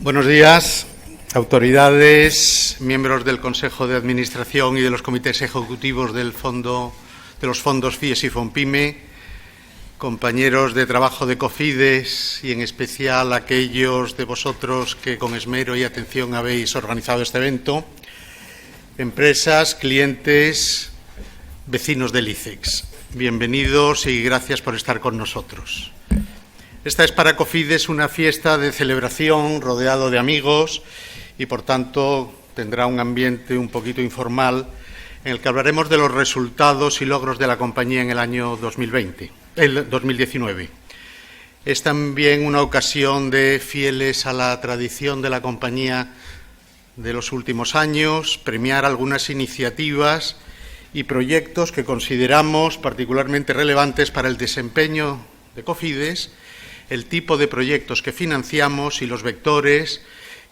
Buenos días, autoridades, miembros del Consejo de Administración y de los comités ejecutivos de los fondos FIES y FONPYME, compañeros de trabajo de Cofides y en especial aquellos de vosotros que con esmero y atención habéis organizado este evento, empresas, clientes, vecinos del ICEX. Bienvenidos y gracias por estar con nosotros. Esta es para Cofides una fiesta de celebración rodeado de amigos y, por tanto, tendrá un ambiente un poquito informal en el que hablaremos de los resultados y logros de la compañía en el año 2019. Es también una ocasión de, fieles a la tradición de la compañía de los últimos años, premiar algunas iniciativas y proyectos que consideramos particularmente relevantes para el desempeño de Cofides, el tipo de proyectos que financiamos y los vectores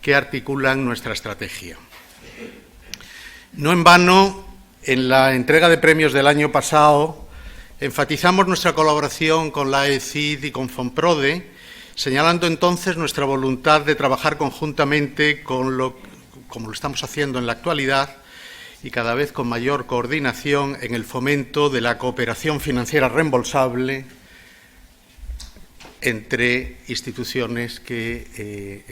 que articulan nuestra estrategia. No en vano, en la entrega de premios del año pasado, enfatizamos nuestra colaboración con la AECID y con FONPRODE, señalando entonces nuestra voluntad de trabajar conjuntamente como lo estamos haciendo en la actualidad y cada vez con mayor coordinación en el fomento de la cooperación financiera reembolsable entre instituciones que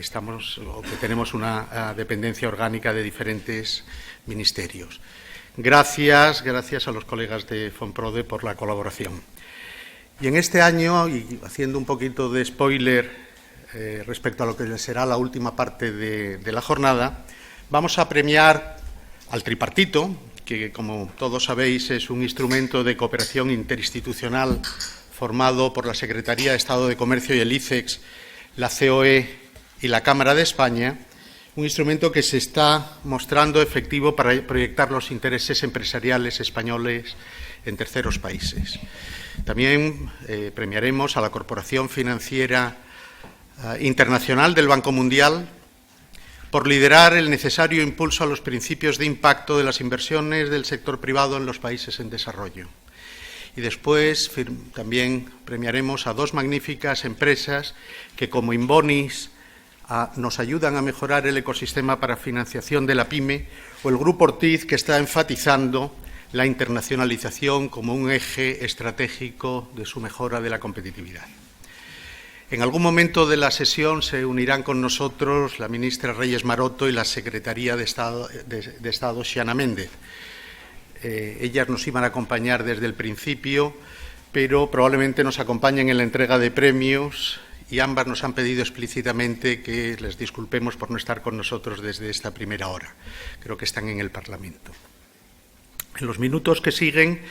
tenemos una dependencia orgánica de diferentes ministerios. Gracias a los colegas de FONPRODE por la colaboración. Y en este año, y haciendo un poquito de spoiler respecto a lo que será la última parte de la jornada, vamos a premiar al tripartito, que como todos sabéis es un instrumento de cooperación interinstitucional formado por la Secretaría de Estado de Comercio y el ICEX, la COE y la Cámara de España, un instrumento que se está mostrando efectivo para proyectar los intereses empresariales españoles en terceros países. También premiaremos a la Corporación Financiera Internacional del Banco Mundial por liderar el necesario impulso a los principios de impacto de las inversiones del sector privado en los países en desarrollo. Y después también premiaremos a dos magníficas empresas que, como Inbonis, nos ayudan a mejorar el ecosistema para financiación de la PYME, o el Grupo Ortiz, que está enfatizando la internacionalización como un eje estratégico de su mejora de la competitividad. En algún momento de la sesión se unirán con nosotros la ministra Reyes Maroto y la secretaria de Estado Xiana Méndez. Ellas nos iban a acompañar desde el principio, pero probablemente nos acompañen en la entrega de premios y ambas nos han pedido explícitamente que les disculpemos por no estar con nosotros desde esta primera hora. Creo que están en el Parlamento. En los minutos que siguen,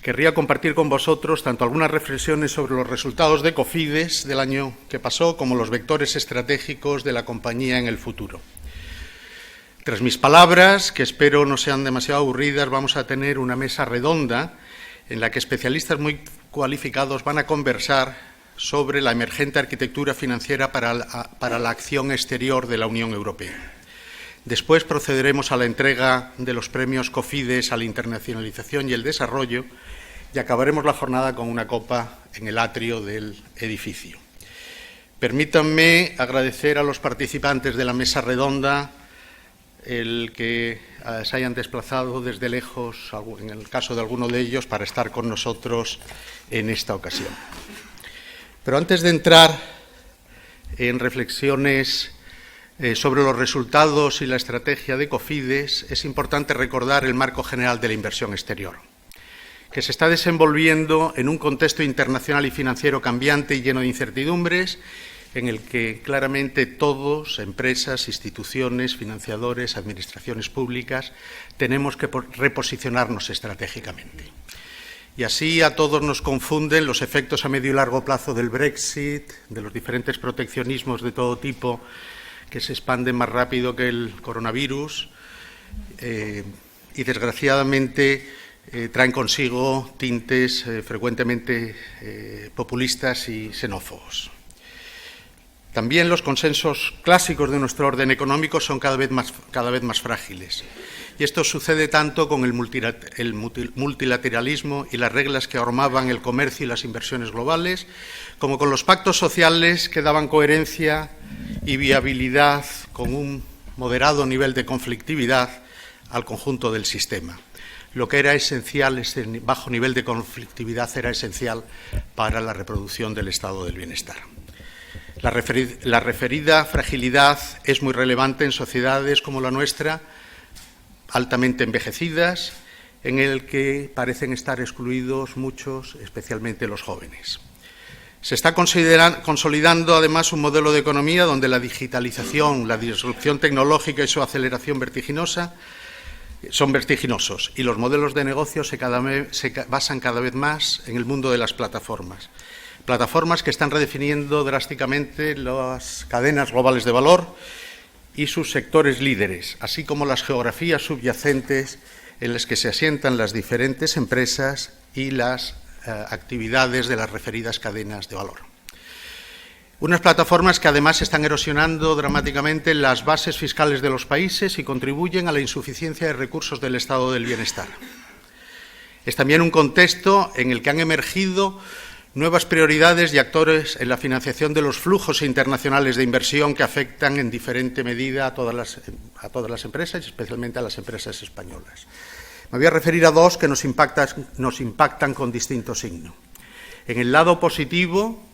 querría compartir con vosotros tanto algunas reflexiones sobre los resultados de Cofides del año que pasó como los vectores estratégicos de la compañía en el futuro. Tras mis palabras, que espero no sean demasiado aburridas, vamos a tener una mesa redonda en la que especialistas muy cualificados van a conversar sobre la emergente arquitectura financiera para la acción exterior de la Unión Europea. Después procederemos a la entrega de los premios Cofides a la internacionalización y el desarrollo y acabaremos la jornada con una copa en el atrio del edificio. Permítanme agradecer a los participantes de la mesa redonda el que se hayan desplazado desde lejos, en el caso de alguno de ellos, para estar con nosotros en esta ocasión. Pero antes de entrar en reflexiones sobre los resultados y la estrategia de Cofides, es importante recordar el marco general de la inversión exterior, que se está desenvolviendo en un contexto internacional y financiero cambiante y lleno de incertidumbres, en el que claramente todos, empresas, instituciones, financiadores, administraciones públicas, tenemos que reposicionarnos estratégicamente. Y así a todos nos confunden los efectos a medio y largo plazo del Brexit, de los diferentes proteccionismos de todo tipo que se expanden más rápido que el coronavirus y, desgraciadamente, traen consigo tintes frecuentemente populistas y xenófobos. También los consensos clásicos de nuestro orden económico son cada vez más frágiles y esto sucede tanto con el multilateralismo y las reglas que normaban el comercio y las inversiones globales, como con los pactos sociales que daban coherencia y viabilidad con un moderado nivel de conflictividad al conjunto del sistema. Lo que era esencial, ese bajo nivel de conflictividad, era esencial para la reproducción del estado del bienestar. La referida fragilidad es muy relevante en sociedades como la nuestra, altamente envejecidas, en el que parecen estar excluidos muchos, especialmente los jóvenes. Se está consolidando, además, un modelo de economía donde la digitalización, la disrupción tecnológica y su aceleración son vertiginosos, y los modelos de negocio se basan cada vez más en el mundo de las plataformas. Plataformas que están redefiniendo drásticamente las cadenas globales de valor y sus sectores líderes, así como las geografías subyacentes en las que se asientan las diferentes empresas y las actividades de las referidas cadenas de valor. Unas plataformas que además están erosionando dramáticamente las bases fiscales de los países y contribuyen a la insuficiencia de recursos del estado del bienestar. Es también un contexto en el que han emergido nuevas prioridades y actores en la financiación de los flujos internacionales de inversión que afectan en diferente medida a todas las empresas, y especialmente a las empresas españolas. Me voy a referir a dos que nos impactan con distinto signo. En el lado positivo,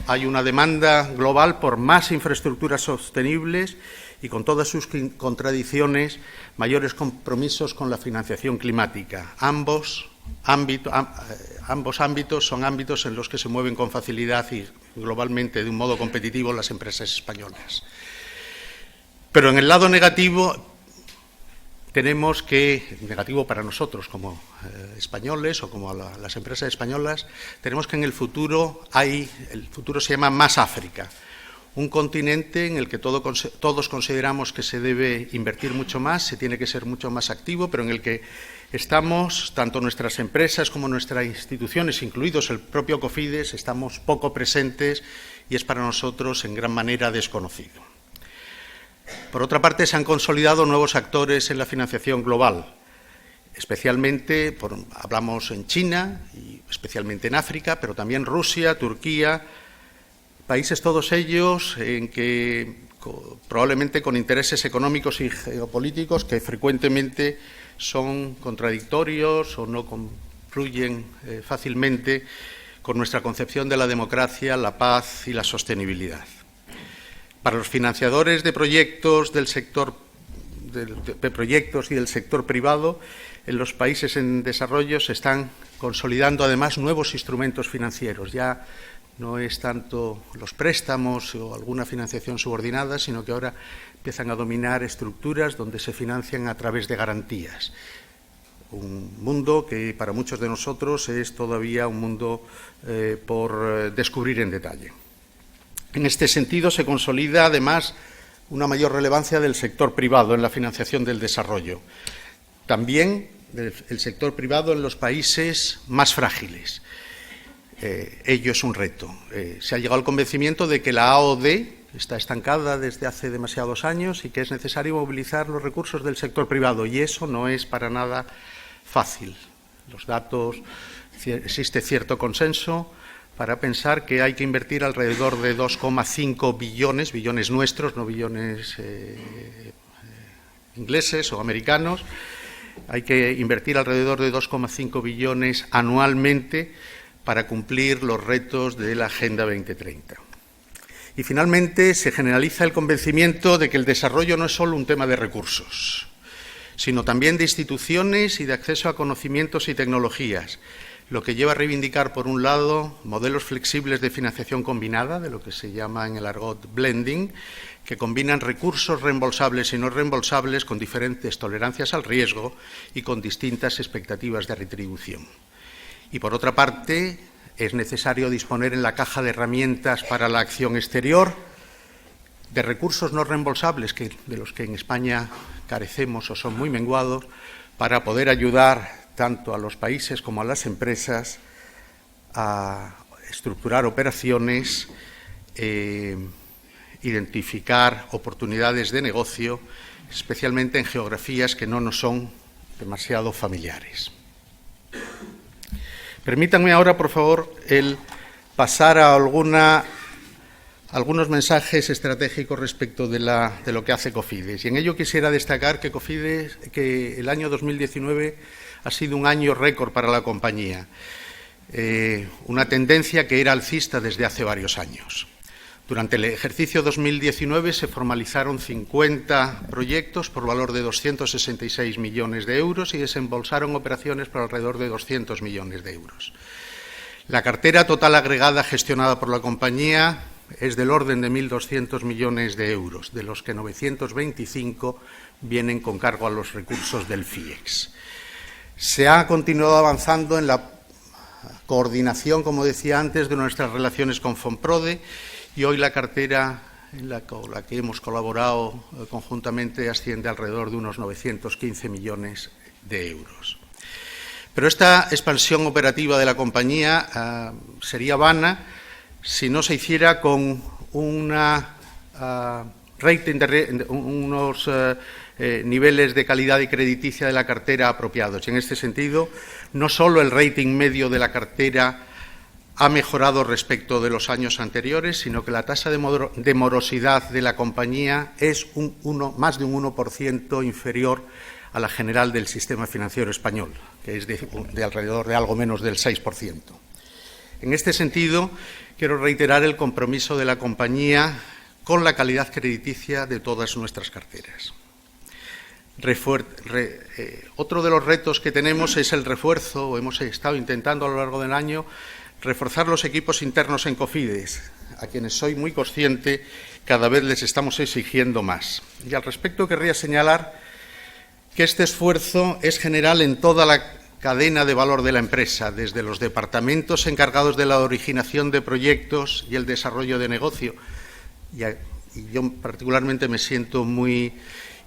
hay una demanda global por más infraestructuras sostenibles y, con todas sus contradicciones, mayores compromisos con la financiación climática. Ambos ámbitos son ámbitos en los que se mueven con facilidad y globalmente de un modo competitivo las empresas españolas. Pero en el lado negativo tenemos que, negativo para nosotros como españoles o como las empresas españolas, tenemos que en el futuro se llama más África, un continente en el que todos consideramos que se debe invertir mucho más, se tiene que ser mucho más activo, pero en el que estamos, tanto nuestras empresas como nuestras instituciones, incluidos el propio COFIDES, estamos poco presentes y es para nosotros en gran manera desconocido. Por otra parte, se han consolidado nuevos actores en la financiación global, especialmente, hablamos en China y especialmente en África, pero también Rusia, Turquía, países todos ellos en que probablemente con intereses económicos y geopolíticos que frecuentemente son contradictorios o no confluyen fácilmente con nuestra concepción de la democracia, la paz y la sostenibilidad. Para los financiadores de proyectos del sector y del sector privado, en los países en desarrollo se están consolidando además nuevos instrumentos financieros. Ya no es tanto los préstamos o alguna financiación subordinada, sino que ahora empiezan a dominar estructuras donde se financian a través de garantías. Un mundo que para muchos de nosotros es todavía un mundo por descubrir en detalle. En este sentido, se consolida además una mayor relevancia del sector privado en la financiación del desarrollo. También el sector privado en los países más frágiles. Ello es un reto. Se ha llegado al convencimiento de que la AOD está estancada desde hace demasiados años y que es necesario movilizar los recursos del sector privado, y eso no es para nada fácil. Los datos, existe cierto consenso para pensar que hay que invertir alrededor de 2,5 billones nuestros, no billones ingleses o americanos, hay que invertir alrededor de 2,5 billones anualmente para cumplir los retos de la Agenda 2030. Y finalmente se generaliza el convencimiento de que el desarrollo no es solo un tema de recursos, sino también de instituciones y de acceso a conocimientos y tecnologías, lo que lleva a reivindicar, por un lado, modelos flexibles de financiación combinada, de lo que se llama en el argot blending, que combinan recursos reembolsables y no reembolsables con diferentes tolerancias al riesgo y con distintas expectativas de retribución. Y, por otra parte, es necesario disponer en la caja de herramientas para la acción exterior de recursos no reembolsables, de los que en España carecemos o son muy menguados, para poder ayudar tanto a los países como a las empresas a estructurar operaciones, identificar oportunidades de negocio especialmente en geografías que no nos son demasiado familiares. Permítanme ahora, por favor, el pasar a algunos mensajes estratégicos respecto de lo que hace Cofidis. Y en ello quisiera destacar que el año 2019 ha sido un año récord para la compañía, una tendencia que era alcista desde hace varios años. Durante el ejercicio 2019 se formalizaron 50 proyectos por valor de 266 millones de euros y desembolsaron operaciones por alrededor de 200 millones de euros. La cartera total agregada gestionada por la compañía es del orden de 1.200 millones de euros, de los que 925 vienen con cargo a los recursos del FIEX. Se ha continuado avanzando en la coordinación, como decía antes, de nuestras relaciones con Fonprode, y hoy la cartera con la que hemos colaborado conjuntamente asciende alrededor de unos 915 millones de euros. Pero esta expansión operativa de la compañía sería vana si no se hiciera con unos niveles de calidad y crediticia de la cartera apropiados. Y en este sentido, no solo el rating medio de la cartera ha mejorado respecto de los años anteriores, sino que la tasa de morosidad de la compañía es más de un 1% inferior a la general del sistema financiero español, que es de alrededor de algo menos del 6%. En este sentido, quiero reiterar el compromiso de la compañía con la calidad crediticia de todas nuestras carteras. Otro de los retos que tenemos es el refuerzo, o hemos estado intentando a lo largo del año, reforzar los equipos internos en Cofidis, a quienes soy muy consciente, cada vez les estamos exigiendo más. Y al respecto querría señalar que este esfuerzo es general en toda la cadena de valor de la empresa, desde los departamentos encargados de la originación de proyectos y el desarrollo de negocio. Y yo particularmente me siento muy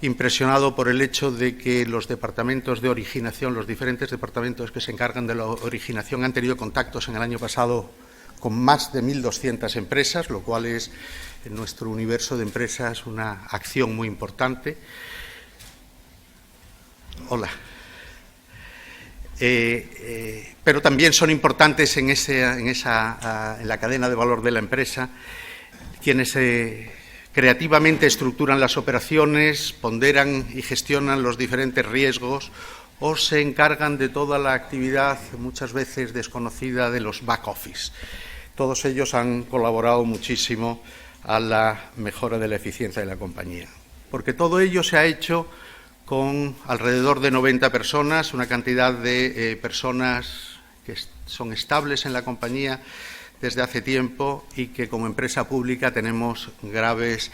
impresionado por el hecho de que los departamentos de originación, los diferentes departamentos que se encargan de la originación, han tenido contactos en el año pasado con más de 1.200 empresas, lo cual es, en nuestro universo de empresas, una acción muy importante. Hola. Pero también son importantes en la cadena de valor de la empresa quienes creativamente estructuran las operaciones, ponderan y gestionan los diferentes riesgos o se encargan de toda la actividad, muchas veces desconocida, de los back office. Todos ellos han colaborado muchísimo a la mejora de la eficiencia de la compañía, porque todo ello se ha hecho con alrededor de 90 personas, una cantidad de personas que son estables en la compañía desde hace tiempo y que como empresa pública tenemos graves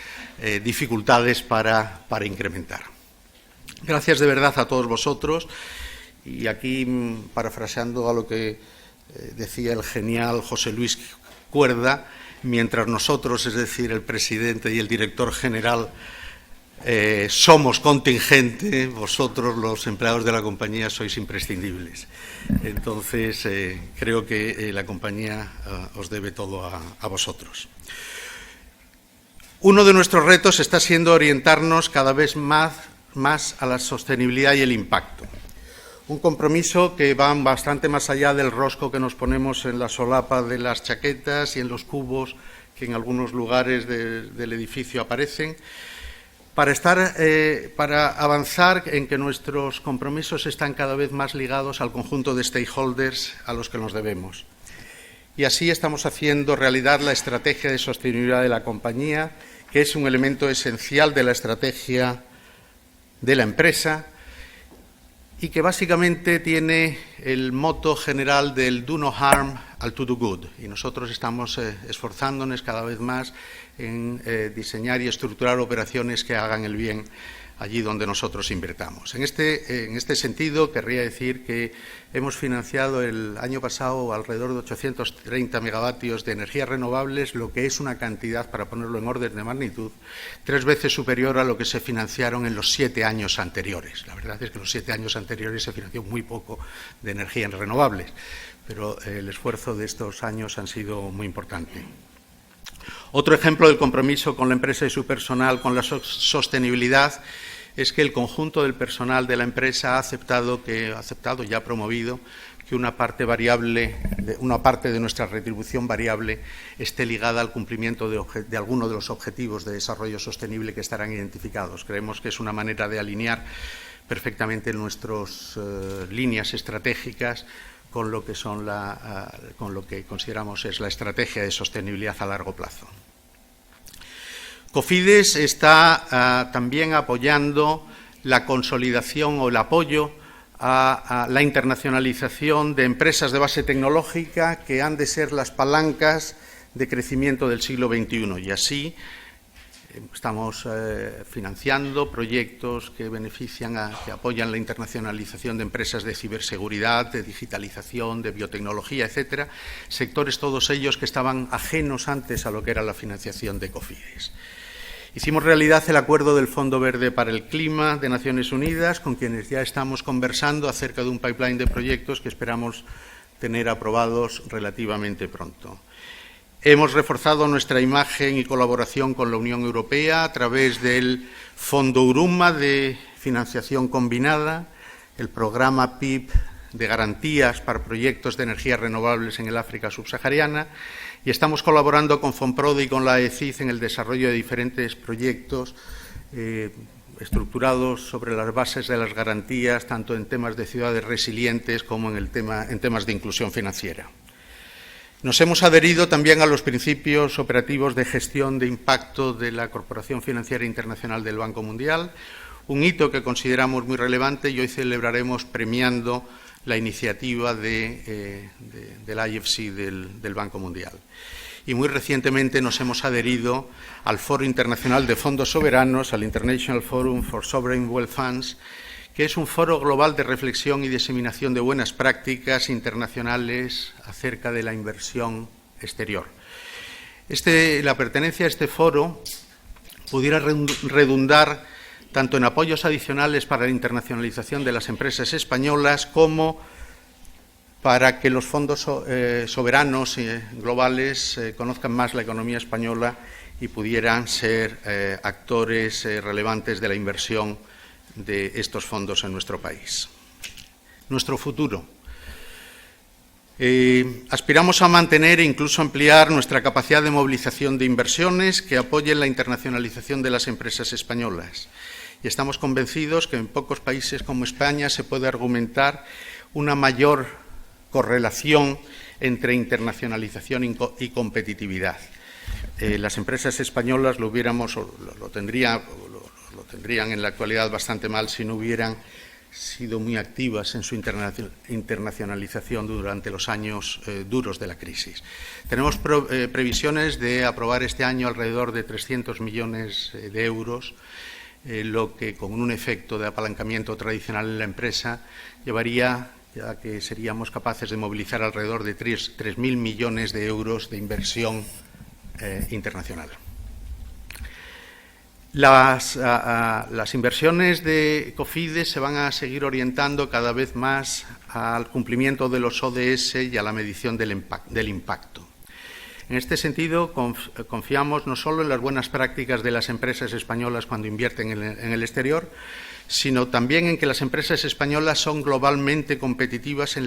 dificultades para incrementar. Gracias de verdad a todos vosotros y aquí, parafraseando a lo que decía el genial José Luis Cuerda, mientras nosotros, es decir, el presidente y el director general, somos contingente, vosotros, los empleados de la compañía, sois imprescindibles. Entonces, creo que la compañía os debe todo a vosotros. Uno de nuestros retos está siendo orientarnos cada vez más a la sostenibilidad y el impacto. Un compromiso que va bastante más allá del rosco que nos ponemos en la solapa de las chaquetas y en los cubos que en algunos lugares del edificio aparecen, para avanzar en que nuestros compromisos están cada vez más ligados al conjunto de stakeholders a los que nos debemos. Y así estamos haciendo realidad la estrategia de sostenibilidad de la compañía, que es un elemento esencial de la estrategia de la empresa y que básicamente tiene el moto general del do no harm al to do good. Y nosotros estamos esforzándonos cada vez más en diseñar y estructurar operaciones que hagan el bien allí donde nosotros invertamos. En este sentido, querría decir que hemos financiado el año pasado alrededor de 830 megavatios de energías renovables, lo que es una cantidad, para ponerlo en orden de magnitud, 3 veces superior a lo que se financiaron en los 7 años anteriores. La verdad es que en los 7 años anteriores se financió muy poco de energías renovables, pero el esfuerzo de estos años ha sido muy importante. Otro ejemplo del compromiso con la empresa y su personal con la sostenibilidad es que el conjunto del personal de la empresa ha aceptado y ha promovido que una parte de nuestra retribución variable esté ligada al cumplimiento de alguno de los objetivos de desarrollo sostenible que estarán identificados. Creemos que es una manera de alinear perfectamente nuestras líneas estratégicas con lo que consideramos es la estrategia de sostenibilidad a largo plazo. Cofides está también apoyando la consolidación o el apoyo a la internacionalización de empresas de base tecnológica que han de ser las palancas de crecimiento del siglo XXI. Y así estamos financiando proyectos que que apoyan la internacionalización de empresas de ciberseguridad, de digitalización, de biotecnología, etcétera, sectores todos ellos que estaban ajenos antes a lo que era la financiación de Cofides. Hicimos realidad el acuerdo del Fondo Verde para el Clima de Naciones Unidas, con quienes ya estamos conversando acerca de un pipeline de proyectos que esperamos tener aprobados relativamente pronto. Hemos reforzado nuestra imagen y colaboración con la Unión Europea a través del Fondo Uruma de financiación combinada, el programa PIB de garantías para proyectos de energías renovables en el África subsahariana, y estamos colaborando con FONPROD y con la ECID en el desarrollo de diferentes proyectos estructurados sobre las bases de las garantías, tanto en temas de ciudades resilientes como en temas de inclusión financiera. Nos hemos adherido también a los principios operativos de gestión de impacto de la Corporación Financiera Internacional del Banco Mundial, un hito que consideramos muy relevante, y hoy celebraremos premiando la iniciativa del IFC del Banco Mundial. Y muy recientemente nos hemos adherido al Foro Internacional de Fondos Soberanos, al International Forum for Sovereign Wealth Funds, que es un foro global de reflexión y diseminación de buenas prácticas internacionales acerca de la inversión exterior. La pertenencia a este foro pudiera redundar tanto en apoyos adicionales para la internacionalización de las empresas españolas como para que los fondos soberanos globales conozcan más la economía española y pudieran ser actores relevantes de la inversión de estos fondos en nuestro país. Nuestro futuro. Aspiramos a mantener e incluso ampliar nuestra capacidad de movilización de inversiones que apoyen la internacionalización de las empresas españolas. Y estamos convencidos que en pocos países como España se puede argumentar una mayor correlación entre internacionalización y competitividad. Las empresas españolas lo tendrían en la actualidad bastante mal si no hubieran sido muy activas en su internacionalización durante los años duros de la crisis. Tenemos previsiones de aprobar este año alrededor de 300 millones de euros, lo que con un efecto de apalancamiento tradicional en la empresa llevaría, ya que seríamos capaces de movilizar alrededor de 3.000 millones de euros de inversión internacional. Las inversiones de Cofides se van a seguir orientando cada vez más al cumplimiento de los ODS y a la medición del impacto. En este sentido, confiamos no solo en las buenas prácticas de las empresas españolas cuando invierten en el exterior, sino también en que las empresas españolas son globalmente competitivas en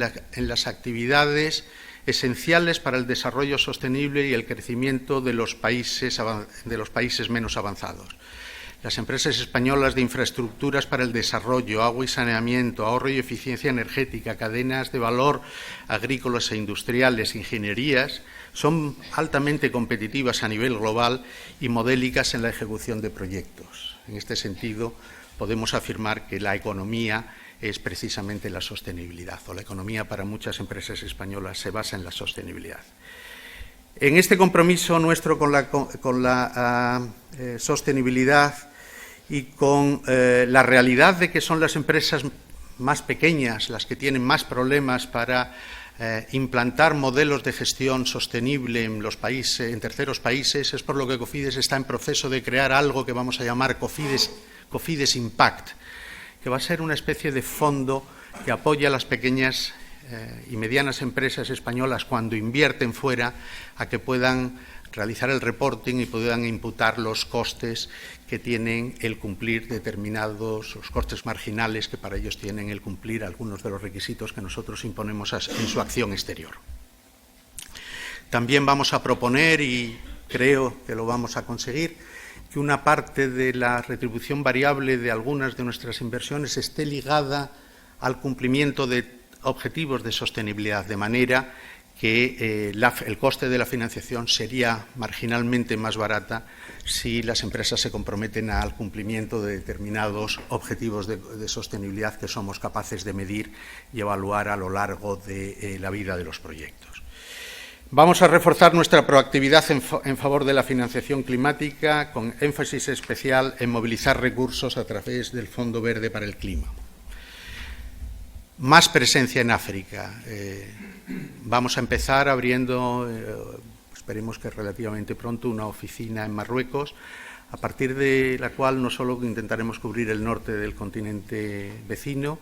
las actividades esenciales para el desarrollo sostenible y el crecimiento de los países menos avanzados. Las empresas españolas de infraestructuras para el desarrollo, agua y saneamiento, ahorro y eficiencia energética, cadenas de valor agrícolas e industriales, ingenierías, son altamente competitivas a nivel global y modélicas en la ejecución de proyectos. En este sentido, podemos afirmar que la economía es precisamente la sostenibilidad, o la economía para muchas empresas españolas se basa en la sostenibilidad. En este compromiso nuestro con la sostenibilidad y con la realidad de que son las empresas más pequeñas las que tienen más problemas para implantar modelos de gestión sostenible en terceros países, es por lo que Cofides está en proceso de crear algo que vamos a llamar Cofides Impact, que va a ser una especie de fondo que apoya a las pequeñas y medianas empresas españolas cuando invierten fuera a que puedan realizar el reporting y puedan imputar los costes que tienen el cumplir determinados, los costes marginales que para ellos tienen el cumplir algunos de los requisitos que nosotros imponemos en su acción exterior. También vamos a proponer, y creo que lo vamos a conseguir, que una parte de la retribución variable de algunas de nuestras inversiones esté ligada al cumplimiento de objetivos de sostenibilidad, de manera que el coste de la financiación sería marginalmente más barata si las empresas se comprometen al cumplimiento de determinados objetivos de sostenibilidad que somos capaces de medir y evaluar a lo largo de la vida de los proyectos. Vamos a reforzar nuestra proactividad en favor de la financiación climática, con énfasis especial en movilizar recursos a través del Fondo Verde para el Clima. Más presencia en África. Vamos a empezar abriendo, esperemos que relativamente pronto, una oficina en Marruecos, a partir de la cual no solo intentaremos cubrir el norte del continente vecino,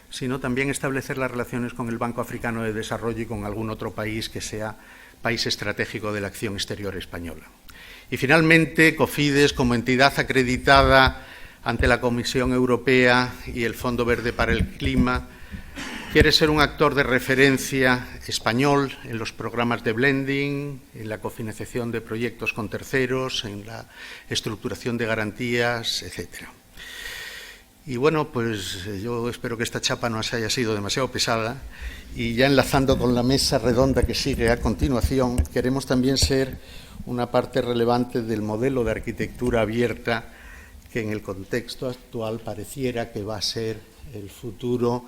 sino también establecer las relaciones con el Banco Africano de Desarrollo y con algún otro país que sea país estratégico de la acción exterior española. Y finalmente, Cofides, como entidad acreditada ante la Comisión Europea y el Fondo Verde para el Clima, quiere ser un actor de referencia español en los programas de blending, en la cofinanciación de proyectos con terceros, en la estructuración de garantías, etcétera. Y bueno, pues yo espero que esta chapa no se haya sido demasiado pesada, y ya enlazando con la mesa redonda que sigue a continuación, queremos también ser una parte relevante del modelo de arquitectura abierta que en el contexto actual pareciera que va a ser el futuro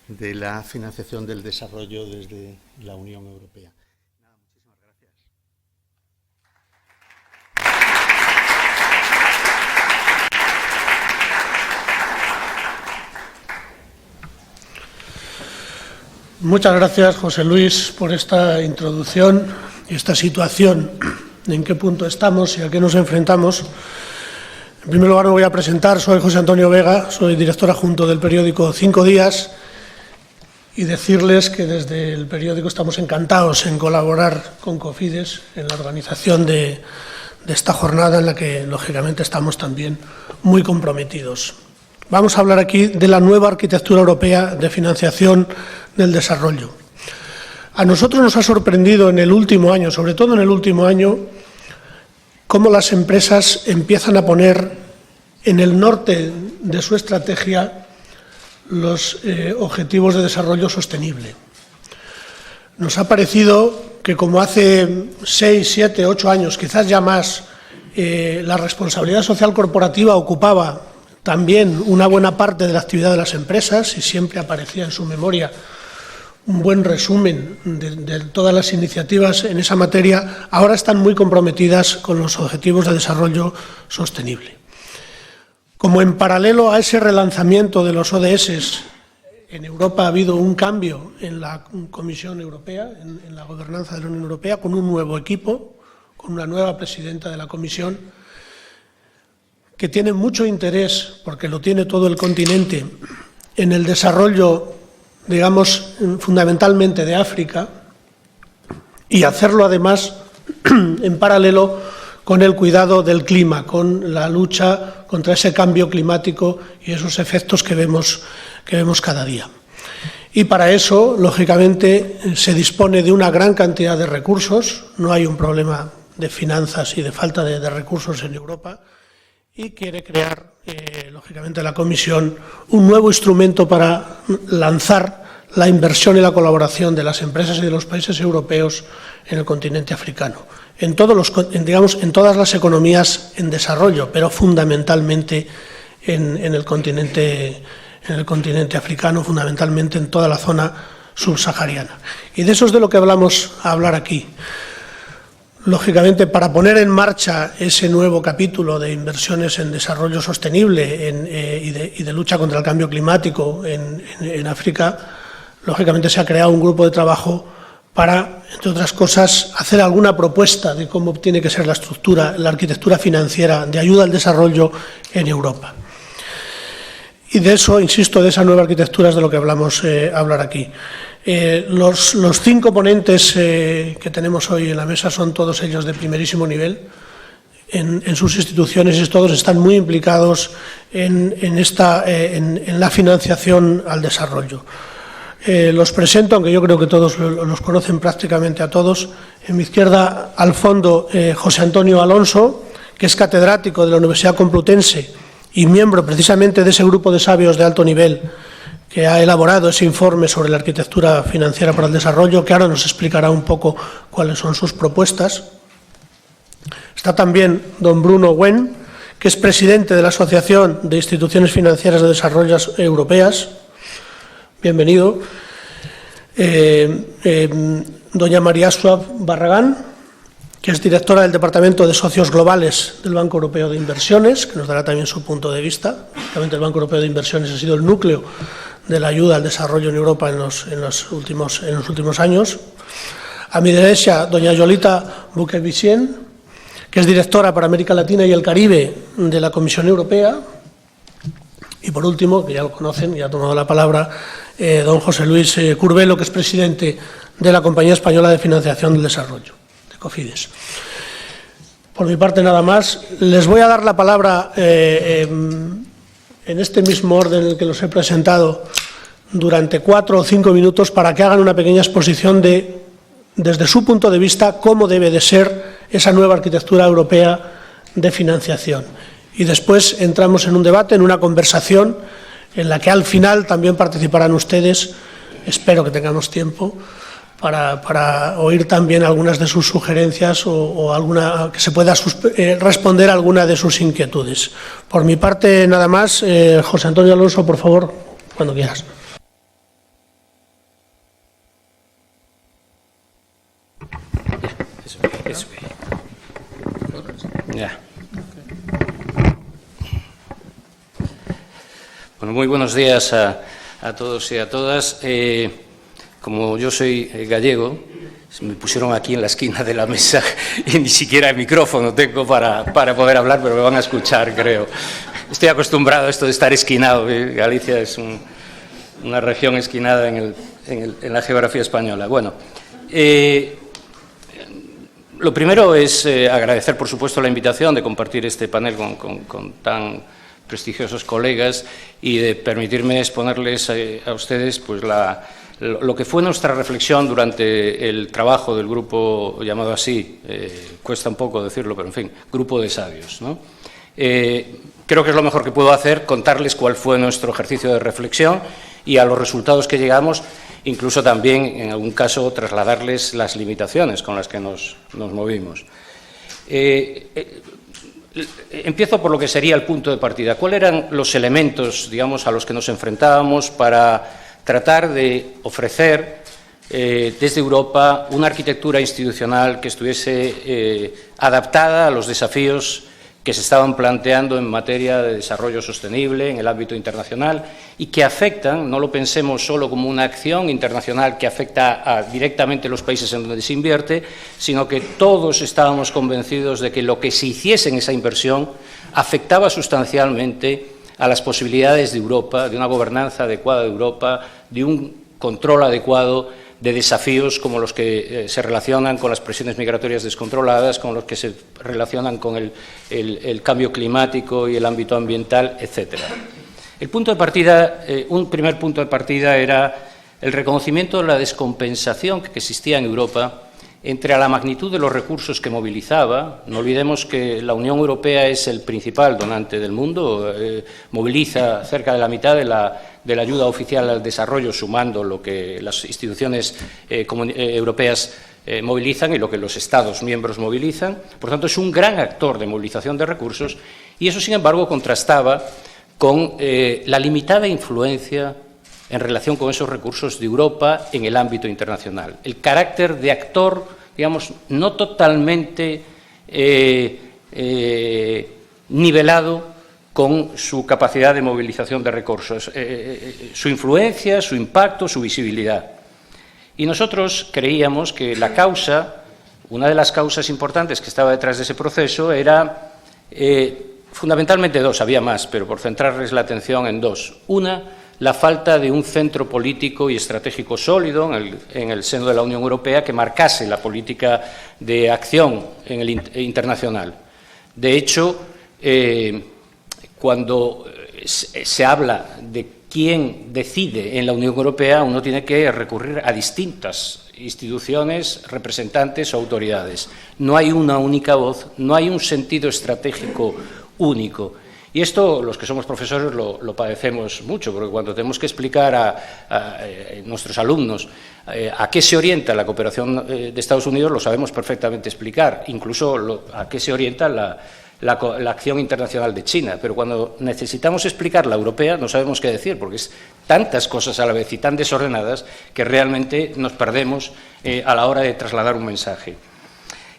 de la financiación del desarrollo desde la Unión Europea. Muchísimas gracias. Muchas gracias, José Luis, por esta introducción y esta situación, en qué punto estamos y a qué nos enfrentamos. En primer lugar, me voy a presentar. Soy José Antonio Vega, soy director adjunto del periódico 5 Días, y decirles que desde el periódico estamos encantados en colaborar con Cofides en la organización de esta jornada, en la que, lógicamente, estamos también muy comprometidos. Vamos a hablar aquí de la nueva arquitectura europea de financiación del desarrollo. A nosotros nos ha sorprendido en el último año, sobre todo en el último año, cómo las empresas empiezan a poner en el norte de su estrategia los objetivos de desarrollo sostenible. Nos ha parecido que, como hace 6, 7, 8 años, quizás ya más, la responsabilidad social corporativa ocupaba también una buena parte de la actividad de las empresas, y siempre aparecía en su memoria un buen resumen de todas las iniciativas en esa materia, ahora están muy comprometidas con los objetivos de desarrollo sostenible. Como en paralelo a ese relanzamiento de los ODS, en Europa ha habido un cambio en la Comisión Europea, en la gobernanza de la Unión Europea, con un nuevo equipo, con una nueva presidenta de la Comisión, que tiene mucho interés, porque lo tiene todo el continente, en el desarrollo, digamos, fundamentalmente de África, y hacerlo además en paralelo con el cuidado del clima, con la lucha contra ese cambio climático y esos efectos que vemos cada día. Y para eso, lógicamente, se dispone de una gran cantidad de recursos, no hay un problema de finanzas y de falta de recursos en Europa, y quiere crear, lógicamente, la Comisión un nuevo instrumento para lanzar la inversión y la colaboración de las empresas y de los países europeos en el continente africano, en todas las economías en desarrollo, pero fundamentalmente en el continente africano, fundamentalmente en toda la zona subsahariana. Y de eso es de lo que vamos a hablar aquí. Lógicamente, para poner en marcha ese nuevo capítulo de inversiones en desarrollo sostenible y de lucha contra el cambio climático en África, lógicamente se ha creado un grupo de trabajo para, entre otras cosas, hacer alguna propuesta de cómo tiene que ser la estructura, la arquitectura financiera de ayuda al desarrollo en Europa. Y de eso, insisto, de esa nueva arquitectura es de lo que hablamos hablar aquí. Los 5 ponentes que tenemos hoy en la mesa son todos ellos de primerísimo nivel en sus instituciones y todos están muy implicados en la financiación al desarrollo. Los presento, aunque yo creo que todos los conocen prácticamente a todos. En mi izquierda, al fondo, José Antonio Alonso, que es catedrático de la Universidad Complutense y miembro precisamente de ese grupo de sabios de alto nivel que ha elaborado ese informe sobre la arquitectura financiera para el desarrollo, que ahora nos explicará un poco cuáles son sus propuestas. Está también don Bruno Wen, que es presidente de la Asociación de Instituciones Financieras de Desarrollo Europeas. Bienvenido. Doña María Suab Barragán, que es directora del Departamento de Socios Globales del Banco Europeo de Inversiones, que nos dará también su punto de vista. Realmente el Banco Europeo de Inversiones ha sido el núcleo de la ayuda al desarrollo en Europa en los últimos años. A mi derecha, doña Yolita Bouquet-Vicien, que es directora para América Latina y el Caribe de la Comisión Europea. Y por último, que ya lo conocen, ya ha tomado la palabra, don José Luis Curbelo, que es presidente de la Compañía Española de Financiación del Desarrollo, de COFIDES. Por mi parte, nada más. Les voy a dar la palabra en este mismo orden en el que los he presentado durante 4 o 5 minutos para que hagan una pequeña exposición desde su punto de vista, cómo debe de ser esa nueva arquitectura europea de financiación. Y después entramos en un debate, en una conversación en la que al final también participarán ustedes. Espero que tengamos tiempo para oír también algunas de sus sugerencias o alguna que se pueda responder a alguna de sus inquietudes. Por mi parte, nada más. José Antonio Alonso, por favor, cuando quieras. Ya. Bueno, muy buenos días a todos y a todas. Como yo soy gallego, me pusieron aquí en la esquina de la mesa y ni siquiera el micrófono tengo para poder hablar, pero me van a escuchar, creo. Estoy acostumbrado a esto de estar esquinado. Galicia es una región esquinada en la geografía española. Bueno, lo primero es agradecer, por supuesto, la invitación de compartir este panel con tan prestigiosos colegas y de permitirme exponerles a ustedes pues lo que fue nuestra reflexión durante el trabajo del grupo llamado así, cuesta un poco decirlo, pero en fin, grupo de sabios, ¿no? Creo que es lo mejor que puedo hacer, contarles cuál fue nuestro ejercicio de reflexión y a los resultados que llegamos, incluso también, en algún caso, trasladarles las limitaciones con las que nos movimos. Empiezo por lo que sería el punto de partida. ¿Cuáles eran los elementos, digamos, a los que nos enfrentábamos para tratar de ofrecer desde Europa una arquitectura institucional que estuviese adaptada a los desafíos que se estaban planteando en materia de desarrollo sostenible en el ámbito internacional y que afectan, no lo pensemos solo como una acción internacional que afecta directamente a los países en donde se invierte, sino que todos estábamos convencidos de que lo que se hiciese en esa inversión afectaba sustancialmente a las posibilidades de Europa, de una gobernanza adecuada de Europa, de un control adecuado de desafíos como los que se relacionan con las presiones migratorias descontroladas, con los que se relacionan con el cambio climático y el ámbito ambiental, etcétera. El punto de partida, un primer punto de partida era el reconocimiento de la descompensación que existía en Europa entre la magnitud de los recursos que movilizaba. No olvidemos que la Unión Europea es el principal donante del mundo, moviliza cerca de la mitad de la ayuda oficial al desarrollo, sumando lo que las instituciones europeas movilizan y lo que los Estados miembros movilizan. Por tanto, es un gran actor de movilización de recursos y eso, sin embargo, contrastaba con la limitada influencia en relación con esos recursos de Europa en el ámbito internacional. El carácter de actor, digamos, no totalmente nivelado con su capacidad de movilización de recursos, su influencia, su impacto, su visibilidad. Y nosotros creíamos que la causa, una de las causas importantes que estaba detrás de ese proceso era fundamentalmente dos, había más, pero por centrarles la atención en dos. Una, la falta de un centro político y estratégico sólido en el seno de la Unión Europea que marcase la política de acción en el internacional. De hecho, cuando se habla de quién decide en la Unión Europea, uno tiene que recurrir a distintas instituciones, representantes o autoridades. No hay una única voz, no hay un sentido estratégico único. Y esto, los que somos profesores, lo padecemos mucho, porque cuando tenemos que explicar a nuestros alumnos a qué se orienta la cooperación de Estados Unidos, lo sabemos perfectamente explicar, incluso a qué se orienta la acción internacional de China, pero cuando necesitamos explicar la europea no sabemos qué decir, porque es tantas cosas a la vez y tan desordenadas que realmente nos perdemos a la hora de trasladar un mensaje.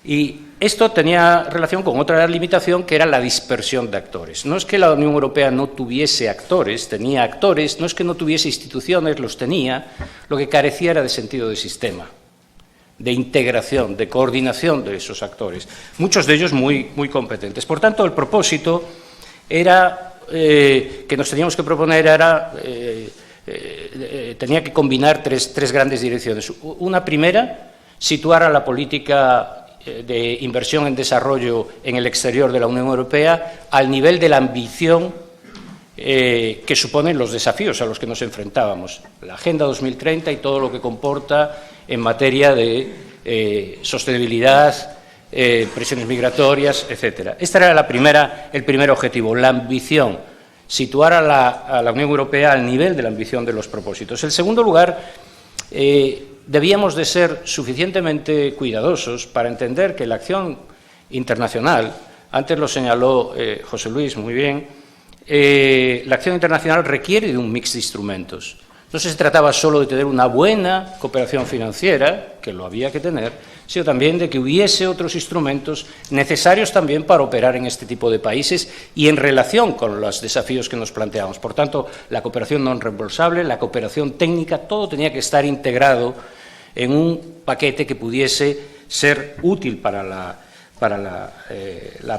Y esto tenía relación con otra limitación, que era la dispersión de actores. No es que la Unión Europea no tuviese actores, tenía actores, no es que no tuviese instituciones, los tenía, lo que carecía era de sentido de sistema, de integración, de coordinación de esos actores, muchos de ellos muy competentes. Por tanto, el propósito era, que nos teníamos que proponer era, tenía que combinar tres grandes direcciones. Una primera, situar a la política de inversión en desarrollo en el exterior de la Unión Europea al nivel de la ambición que suponen los desafíos a los que nos enfrentábamos, la Agenda 2030 y todo lo que comporta en materia de sostenibilidad, presiones migratorias, etcétera. Este era el primer objetivo, la ambición, situar a la Unión Europea al nivel de la ambición de los propósitos. En segundo lugar, debíamos de ser suficientemente cuidadosos para entender que la acción internacional, antes lo señaló José Luis muy bien, la acción internacional requiere de un mix de instrumentos. No se trataba solo de tener una buena cooperación financiera, que lo había que tener, sino también de que hubiese otros instrumentos necesarios también para operar en este tipo de países y en relación con los desafíos que nos planteamos. Por tanto, la cooperación no reembolsable, la cooperación técnica, todo tenía que estar integrado en un paquete que pudiese ser útil para la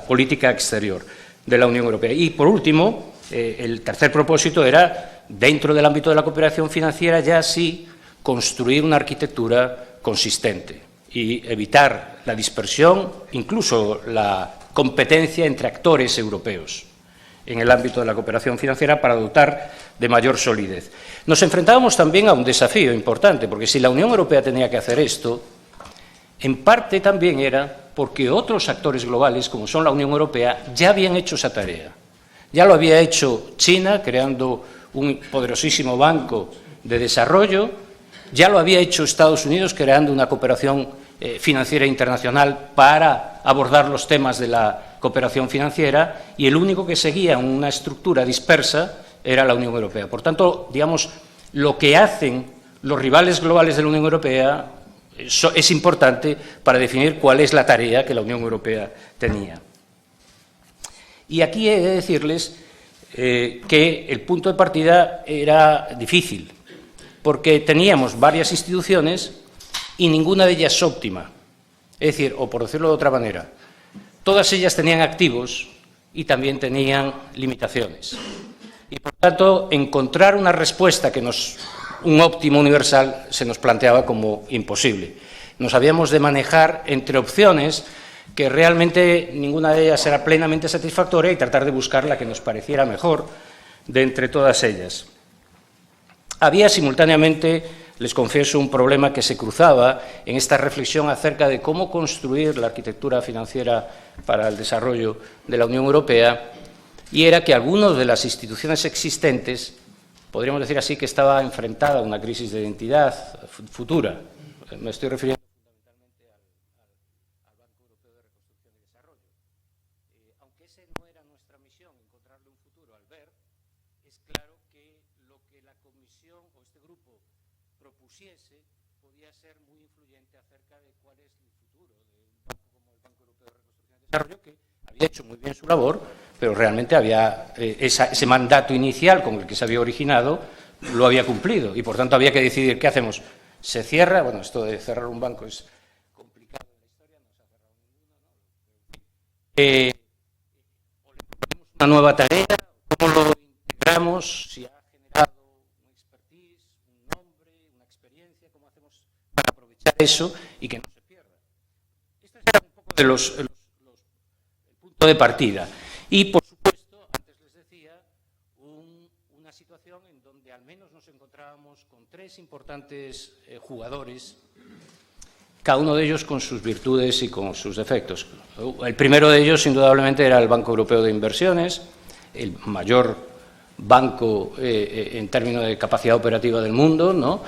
política exterior de la Unión Europea. Y, por último, el tercer propósito era, dentro del ámbito de la cooperación financiera, ya sí construir una arquitectura consistente y evitar la dispersión, incluso la competencia entre actores europeos en el ámbito de la cooperación financiera para dotar de mayor solidez. Nos enfrentábamos también a un desafío importante, porque si la Unión Europea tenía que hacer esto, en parte también era porque otros actores globales, como son la Unión Europea, ya habían hecho esa tarea. Ya lo había hecho China, creando un poderosísimo banco de desarrollo, ya lo había hecho Estados Unidos, creando una cooperación financiera internacional para abordar los temas de la cooperación financiera, y el único que seguía una estructura dispersa era la Unión Europea. Por tanto, digamos, lo que hacen los rivales globales de la Unión Europea es importante para definir cuál es la tarea que la Unión Europea tenía. Y aquí he de decirles que el punto de partida era difícil, porque teníamos varias instituciones y ninguna de ellas óptima. Es decir, o por decirlo de otra manera, todas ellas tenían activos y también tenían limitaciones. Y, por tanto, encontrar una respuesta un óptimo universal se nos planteaba como imposible. Nos habíamos de manejar entre opciones que realmente ninguna de ellas era plenamente satisfactoria y tratar de buscar la que nos pareciera mejor de entre todas ellas. Había simultáneamente, les confieso, un problema que se cruzaba en esta reflexión acerca de cómo construir la arquitectura financiera para el desarrollo de la Unión Europea, y era que algunas de las instituciones existentes, podríamos decir así, que estaba enfrentada a una crisis de identidad futura. Me estoy refiriendo fundamentalmente al Banco Europeo de Reconstrucción y Desarrollo. Aunque esa no era nuestra misión, encontrarle un futuro al BERD, es claro que lo que la Comisión o este grupo propusiese podía ser muy influyente acerca de cuál es el futuro de un banco como el Banco Europeo de Reconstrucción y Desarrollo, que había hecho muy bien su labor, pero realmente había ese mandato inicial con el que se había originado, lo había cumplido, y por tanto había que decidir qué hacemos. ¿Se cierra? Bueno, esto de cerrar un banco es complicado en la historia, no se ha cerrado ninguno, ¿no? O le ponemos una nueva tarea, ¿cómo lo integramos? Si ha generado aprovechar eso y que no se pierda. Este era un poco de el punto de partida. Y, por supuesto, antes les decía, una situación en donde al menos nos encontrábamos con tres importantes jugadores, cada uno de ellos con sus virtudes y con sus defectos. El primero de ellos, indudablemente, era el Banco Europeo de Inversiones, el mayor banco en términos de capacidad operativa del mundo, ¿no?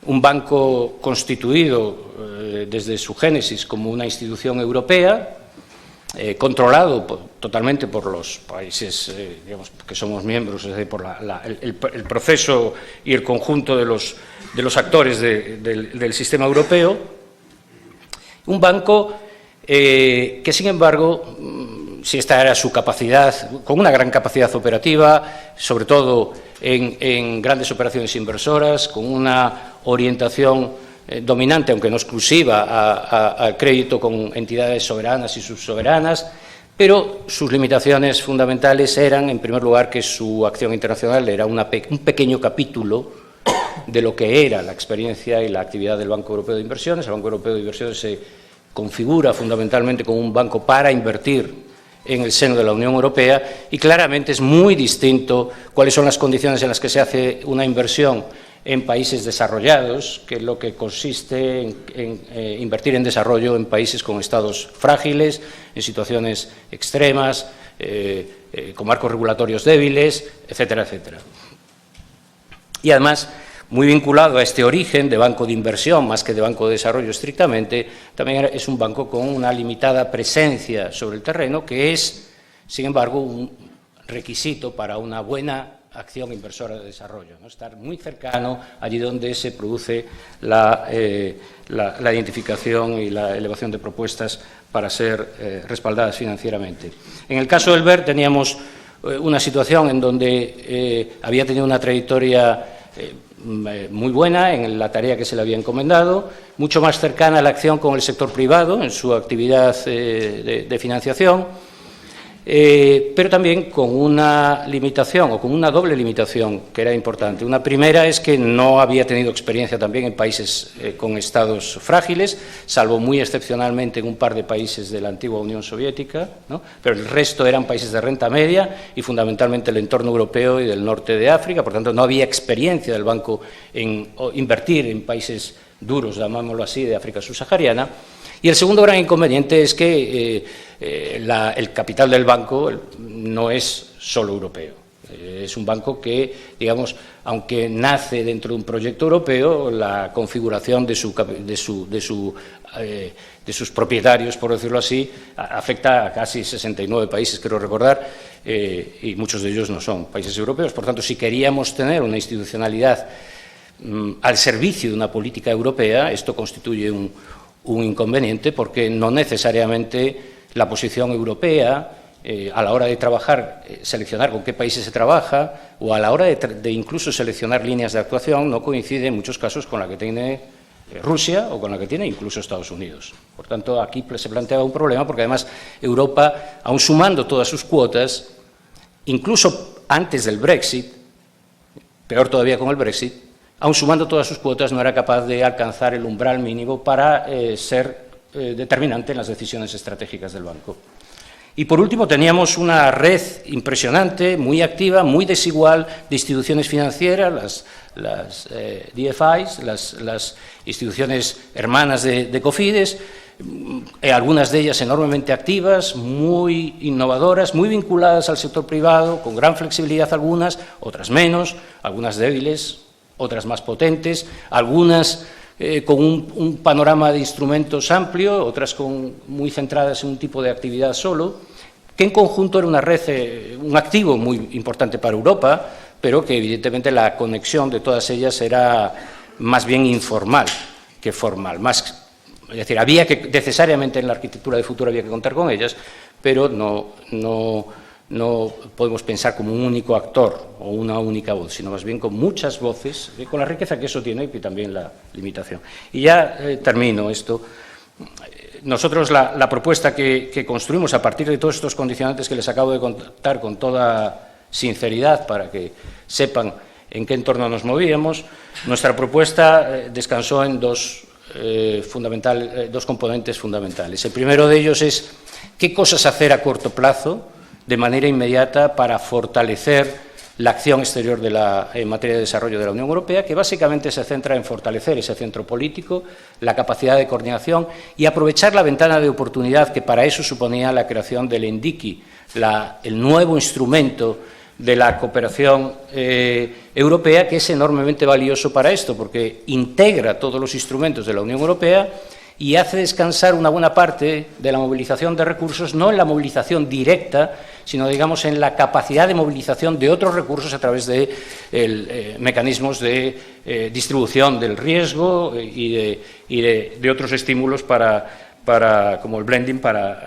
Un banco constituido desde su génesis como una institución europea, controlado totalmente por los países digamos, que somos miembros, es decir, por el proceso y el conjunto de los actores del sistema europeo. Un banco que, sin embargo, si esta era su capacidad, con una gran capacidad operativa, sobre todo en grandes operaciones inversoras, con una orientación dominante, aunque no exclusiva, al crédito con entidades soberanas y subsoberanas, pero sus limitaciones fundamentales eran, en primer lugar, que su acción internacional era un pequeño capítulo de lo que era la experiencia y la actividad del Banco Europeo de Inversiones. El Banco Europeo de Inversiones se configura fundamentalmente como un banco para invertir en el seno de la Unión Europea y claramente es muy distinto cuáles son las condiciones en las que se hace una inversión en países desarrollados, que es lo que consiste en invertir en desarrollo en países con estados frágiles, en situaciones extremas, con marcos regulatorios débiles, etcétera, etcétera. Y además, muy vinculado a este origen de banco de inversión, más que de banco de desarrollo estrictamente, también es un banco con una limitada presencia sobre el terreno, que es, sin embargo, un requisito para una buena acción inversora de desarrollo, ¿no? Estar muy cercano allí donde se produce la identificación y la elevación de propuestas para ser respaldadas financieramente. En el caso del BERD teníamos una situación en donde había tenido una trayectoria muy buena en la tarea que se le había encomendado, mucho más cercana a la acción con el sector privado en su actividad de financiación, pero también con una limitación o con una doble limitación que era importante. Una primera es que no había tenido experiencia también en países con estados frágiles, salvo muy excepcionalmente en un par de países de la antigua Unión Soviética, ¿no? Pero el resto eran países de renta media y fundamentalmente el entorno europeo y del norte de África, por tanto no había experiencia del banco en invertir en países duros, llamámoslo así, de África subsahariana. Y el segundo gran inconveniente es que el capital del banco no es solo europeo. Es un banco que, digamos, aunque nace dentro de un proyecto europeo, la configuración de sus propietarios, por decirlo así, afecta a casi 69 países, creo recordar, y muchos de ellos no son países europeos. Por tanto, si queríamos tener una institucionalidad al servicio de una política europea, esto constituye un inconveniente, porque no necesariamente la posición europea a la hora de trabajar, seleccionar con qué países se trabaja o a la hora de incluso seleccionar líneas de actuación no coincide en muchos casos con la que tiene Rusia o con la que tiene incluso Estados Unidos. Por tanto, aquí se planteaba un problema porque además Europa, aun sumando todas sus cuotas, incluso antes del Brexit, peor todavía con el Brexit, aun sumando todas sus cuotas, no era capaz de alcanzar el umbral mínimo para ser determinante en las decisiones estratégicas del banco. Y, por último, teníamos una red impresionante, muy activa, muy desigual de instituciones financieras, las DFIs, las instituciones hermanas de Cofidis, algunas de ellas enormemente activas, muy innovadoras, muy vinculadas al sector privado, con gran flexibilidad algunas, otras menos, algunas débiles, otras más potentes, algunas con un panorama de instrumentos amplio, otras muy centradas en un tipo de actividad solo, que en conjunto era una red, un activo muy importante para Europa, pero que evidentemente la conexión de todas ellas era más bien informal que formal. Es decir, había que, necesariamente en la arquitectura de futuro había que contar con ellas, pero no podemos pensar como un único actor o una única voz, sino más bien con muchas voces, con la riqueza que eso tiene y también la limitación. Y ya termino esto. Nosotros la propuesta que construimos a partir de todos estos condicionantes que les acabo de contar con toda sinceridad para que sepan en qué entorno nos movíamos. Nuestra propuesta descansó en dos componentes fundamentales. El primero de ellos es qué cosas hacer a corto plazo, de manera inmediata, para fortalecer la acción exterior en materia de desarrollo de la Unión Europea, que básicamente se centra en fortalecer ese centro político, la capacidad de coordinación y aprovechar la ventana de oportunidad que para eso suponía la creación del ENDICI, el nuevo instrumento de la cooperación europea, que es enormemente valioso para esto, porque integra todos los instrumentos de la Unión Europea y hace descansar una buena parte de la movilización de recursos, no en la movilización directa, sino, digamos, en la capacidad de movilización de otros recursos a través de mecanismos de distribución del riesgo y de otros estímulos como el blending, para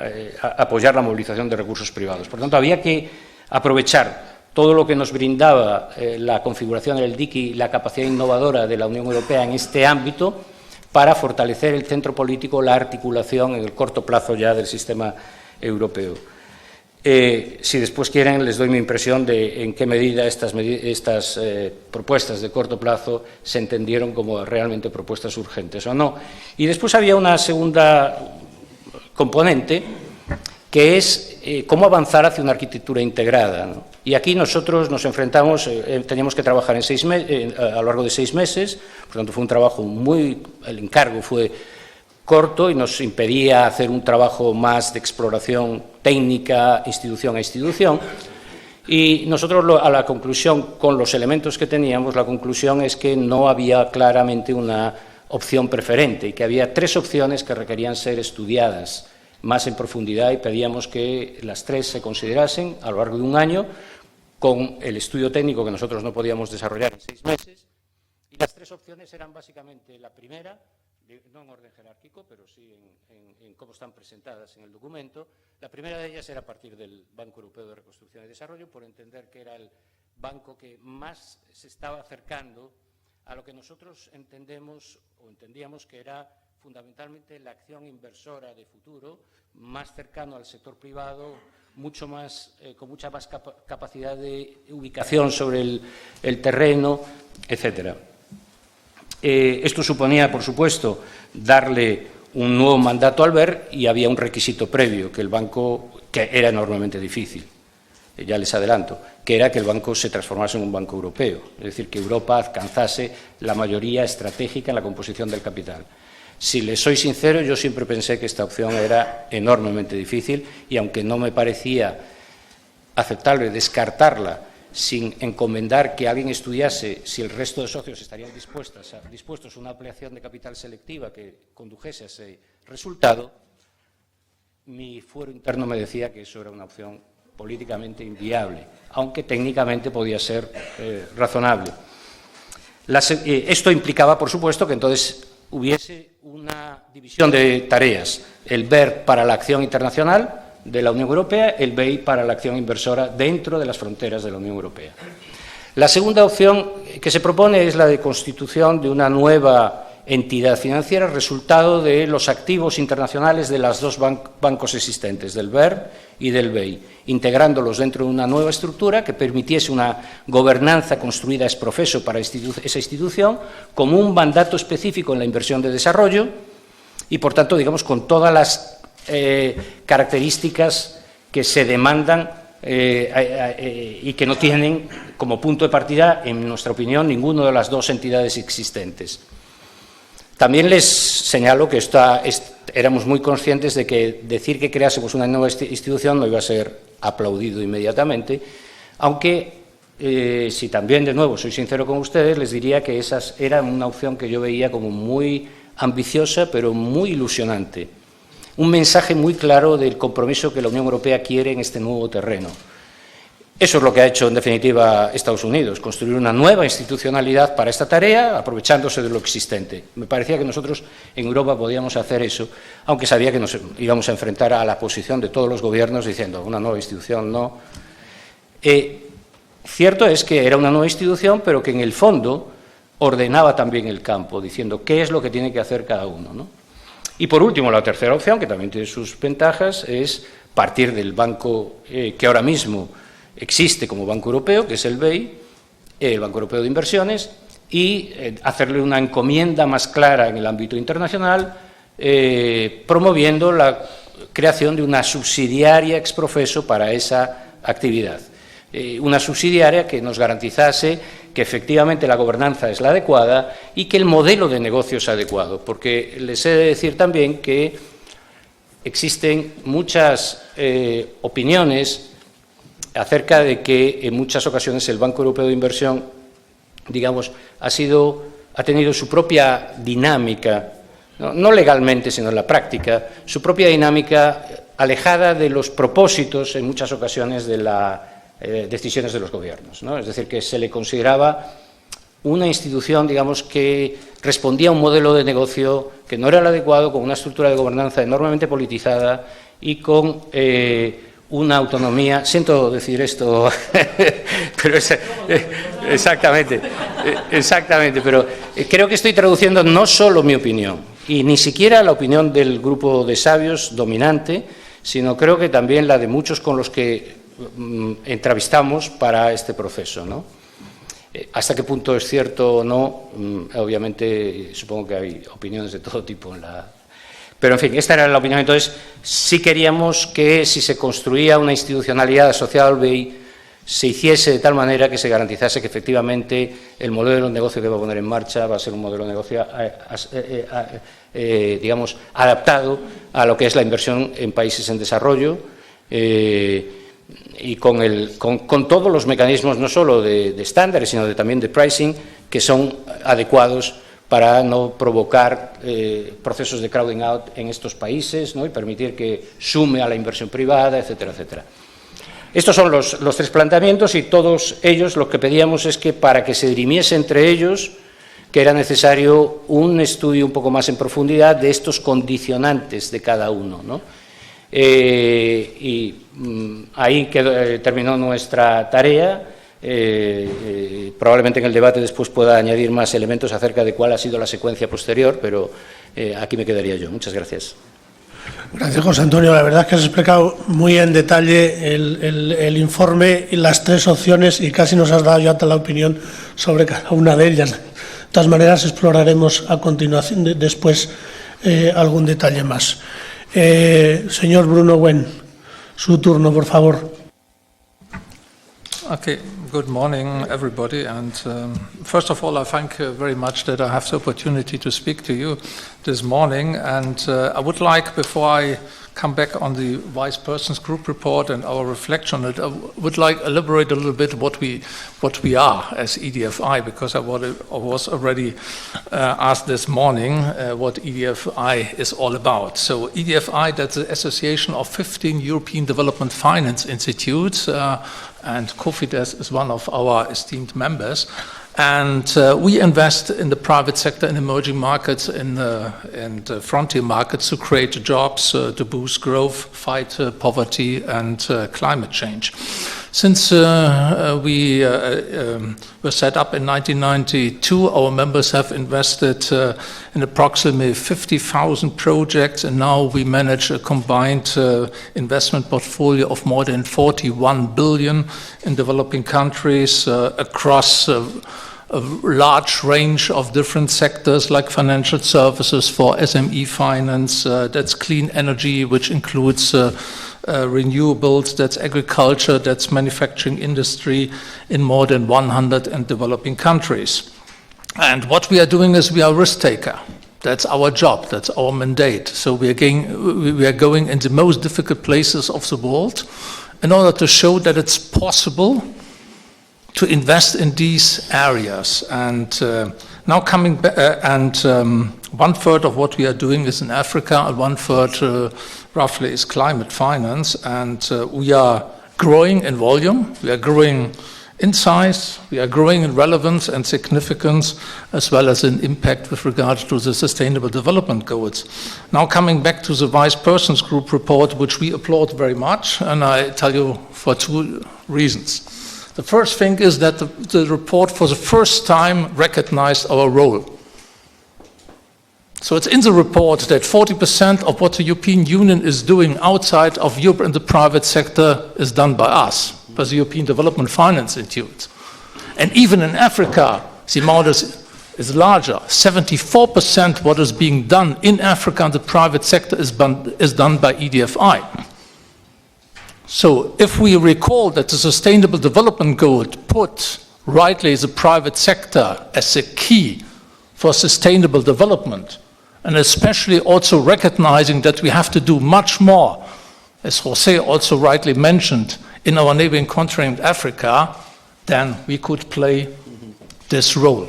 apoyar la movilización de recursos privados. Por tanto, había que aprovechar todo lo que nos brindaba la configuración del DIC y la capacidad innovadora de la Unión Europea en este ámbito para fortalecer el centro político, la articulación en el corto plazo ya del sistema europeo. Si después quieren, les doy mi impresión de en qué medida estas propuestas de corto plazo se entendieron como realmente propuestas urgentes o no. Y después había una segunda componente, que es cómo avanzar hacia una arquitectura integrada, ¿no? Y aquí nosotros nos enfrentamos, teníamos que trabajar a lo largo de 6 meses, por tanto fue un trabajo el encargo fue corto y nos impedía hacer un trabajo más de exploración técnica, institución a institución. Y nosotros, a la conclusión, con los elementos que teníamos, la conclusión es que no había claramente una opción preferente y que había 3 opciones que requerían ser estudiadas más en profundidad, y pedíamos que las 3 se considerasen a lo largo de un año, con el estudio técnico que nosotros no podíamos desarrollar en 6 meses. Y las 3 opciones eran básicamente la primera, no en orden jerárquico, pero sí en cómo están presentadas en el documento. La primera de ellas era a partir del Banco Europeo de Reconstrucción y Desarrollo, por entender que era el banco que más se estaba acercando a lo que nosotros entendíamos que era fundamentalmente la acción inversora de futuro, más cercano al sector privado, con mucha más capacidad de ubicación sobre el terreno, etcétera. Esto suponía, por supuesto, darle un nuevo mandato al BERD, y había un requisito previo, que era enormemente difícil, ya les adelanto, que era que el banco se transformase en un banco europeo, es decir, que Europa alcanzase la mayoría estratégica en la composición del capital. Si les soy sincero, yo siempre pensé que esta opción era enormemente difícil, y aunque no me parecía aceptable descartarla sin encomendar que alguien estudiase si el resto de socios estarían dispuestos a una ampliación de capital selectiva que condujese a ese resultado, mi fuero interno me decía que eso era una opción políticamente inviable, aunque técnicamente podía ser razonable. Esto implicaba, por supuesto, que entonces hubiese una división de tareas, el BERD para la acción internacional de la Unión Europea, el BEI para la acción inversora dentro de las fronteras de la Unión Europea. La segunda opción que se propone es la de constitución de una nueva entidad financiera, resultado de los activos internacionales de los 2 bancos existentes, del BERD y del BEI, integrándolos dentro de una nueva estructura que permitiese una gobernanza construida ex professo para esa institución, con un mandato específico en la inversión de desarrollo y, por tanto, digamos, con todas las características que se demandan y que no tienen como punto de partida, en nuestra opinión, ninguna de las 2 entidades existentes. También les señalo que éramos muy conscientes de que decir que creásemos una nueva institución no iba a ser aplaudido inmediatamente, aunque, si también, de nuevo, soy sincero con ustedes, les diría que esa era una opción que yo veía como muy ambiciosa, pero muy ilusionante. Un mensaje muy claro del compromiso que la Unión Europea quiere en este nuevo terreno. Eso es lo que ha hecho, en definitiva, Estados Unidos, construir una nueva institucionalidad para esta tarea, aprovechándose de lo existente. Me parecía que nosotros en Europa podíamos hacer eso, aunque sabía que nos íbamos a enfrentar a la posición de todos los gobiernos diciendo una nueva institución no. Cierto es que era una nueva institución, pero que en el fondo ordenaba también el campo, diciendo qué es lo que tiene que hacer cada uno, ¿no? Y, por último, la tercera opción, que también tiene sus ventajas, es partir del banco que ahora mismo existe como Banco Europeo, que es el BEI, el Banco Europeo de Inversiones y hacerle una encomienda más clara en el ámbito internacional, promoviendo la creación de una subsidiaria ex profeso para esa actividad. Una subsidiaria que nos garantizase que efectivamente la gobernanza es la adecuada y que el modelo de negocio es adecuado, porque les he de decir también que existen muchas opiniones acerca de que en muchas ocasiones el Banco Europeo de Inversión, digamos, ha tenido su propia dinámica, no legalmente, sino en la práctica, su propia dinámica alejada de los propósitos, en muchas ocasiones, de las decisiones de los gobiernos, ¿no? Es decir, que se le consideraba una institución, digamos, que respondía a un modelo de negocio que no era el adecuado, con una estructura de gobernanza enormemente politizada y con una autonomía, siento decir esto, pero exactamente, pero creo que estoy traduciendo no solo mi opinión, y ni siquiera la opinión del grupo de sabios dominante, sino creo que también la de muchos con los que entrevistamos para este proceso, ¿no? Hasta qué punto es cierto o no, obviamente supongo que hay opiniones de todo tipo en la... Pero, en fin, esta era la opinión. Entonces, sí queríamos que, si se construía una institucionalidad asociada al BEI, se hiciese de tal manera que se garantizase que, efectivamente, el modelo de negocio que va a poner en marcha va a ser un modelo de negocio, digamos, adaptado a lo que es la inversión en países en desarrollo, y con todos los mecanismos, no solo de estándares, sino también de pricing, que son adecuados para no provocar procesos de crowding out en estos países, ¿no? Y permitir que sume a la inversión privada, etcétera, etcétera. Estos son los tres planteamientos, y todos ellos lo que pedíamos es que, para que se dirimiese entre ellos, que era necesario un estudio un poco más en profundidad de estos condicionantes de cada uno, ¿no? Ahí terminó nuestra tarea. Probablemente en el debate después pueda añadir más elementos acerca de cuál ha sido la secuencia posterior, pero aquí me quedaría yo. Muchas gracias. Gracias, José Antonio. La verdad es que has explicado muy en detalle el informe y las tres opciones, y casi nos has dado ya la opinión sobre cada una de ellas. De todas maneras, exploraremos a continuación, después, algún detalle más. Señor Bruno Wen, su turno, por favor. Okay, good morning, everybody. And first of all, I thank you very much that I have the opportunity to speak to you this morning. And I would like, before I come back on the Vice Persons Group report and our reflection on it, I would like to elaborate a little bit what we are as EDFI, because I was already asked this morning what EDFI is all about. So EDFI, that's the Association of 15 European Development Finance Institutes, and Cofidis is one of our esteemed members. And we invest in the private sector in emerging markets and frontier markets to create jobs, to boost growth, fight poverty and climate change. Since we were set up in 1992, our members have invested in approximately 50,000 projects, and now we manage a combined investment portfolio of more than 41 billion in developing countries across a large range of different sectors, like financial services for SME finance, that's clean energy, which includes renewables, that's agriculture, that's manufacturing industry in more than 100 developing countries. And what we are doing is we are a risk taker. That's our job, that's our mandate. So we are going in the most difficult places of the world in order to show that it's possible to invest in these areas. And now coming back, one third of what we are doing is in Africa, and one third roughly is climate finance. And we are growing in volume, we are growing in size, we are growing in relevance and significance, as well as in impact with regard to the Sustainable Development Goals. Now coming back to the Vice Persons Group report, which we applaud very much, and I tell you for two reasons. The first thing is that the report for the first time recognized our role. So it's in the report that 40% of what the European Union is doing outside of Europe in the private sector is done by us, by the European Development Finance Institute. And even in Africa, the amount is larger. 74% what is being done in Africa in the private sector is done by EDFI. So if we recall that the Sustainable Development Goal put rightly the private sector as a key for sustainable development, and especially also recognizing that we have to do much more, as Jose also rightly mentioned, in our neighboring continent Africa, then we could play this role.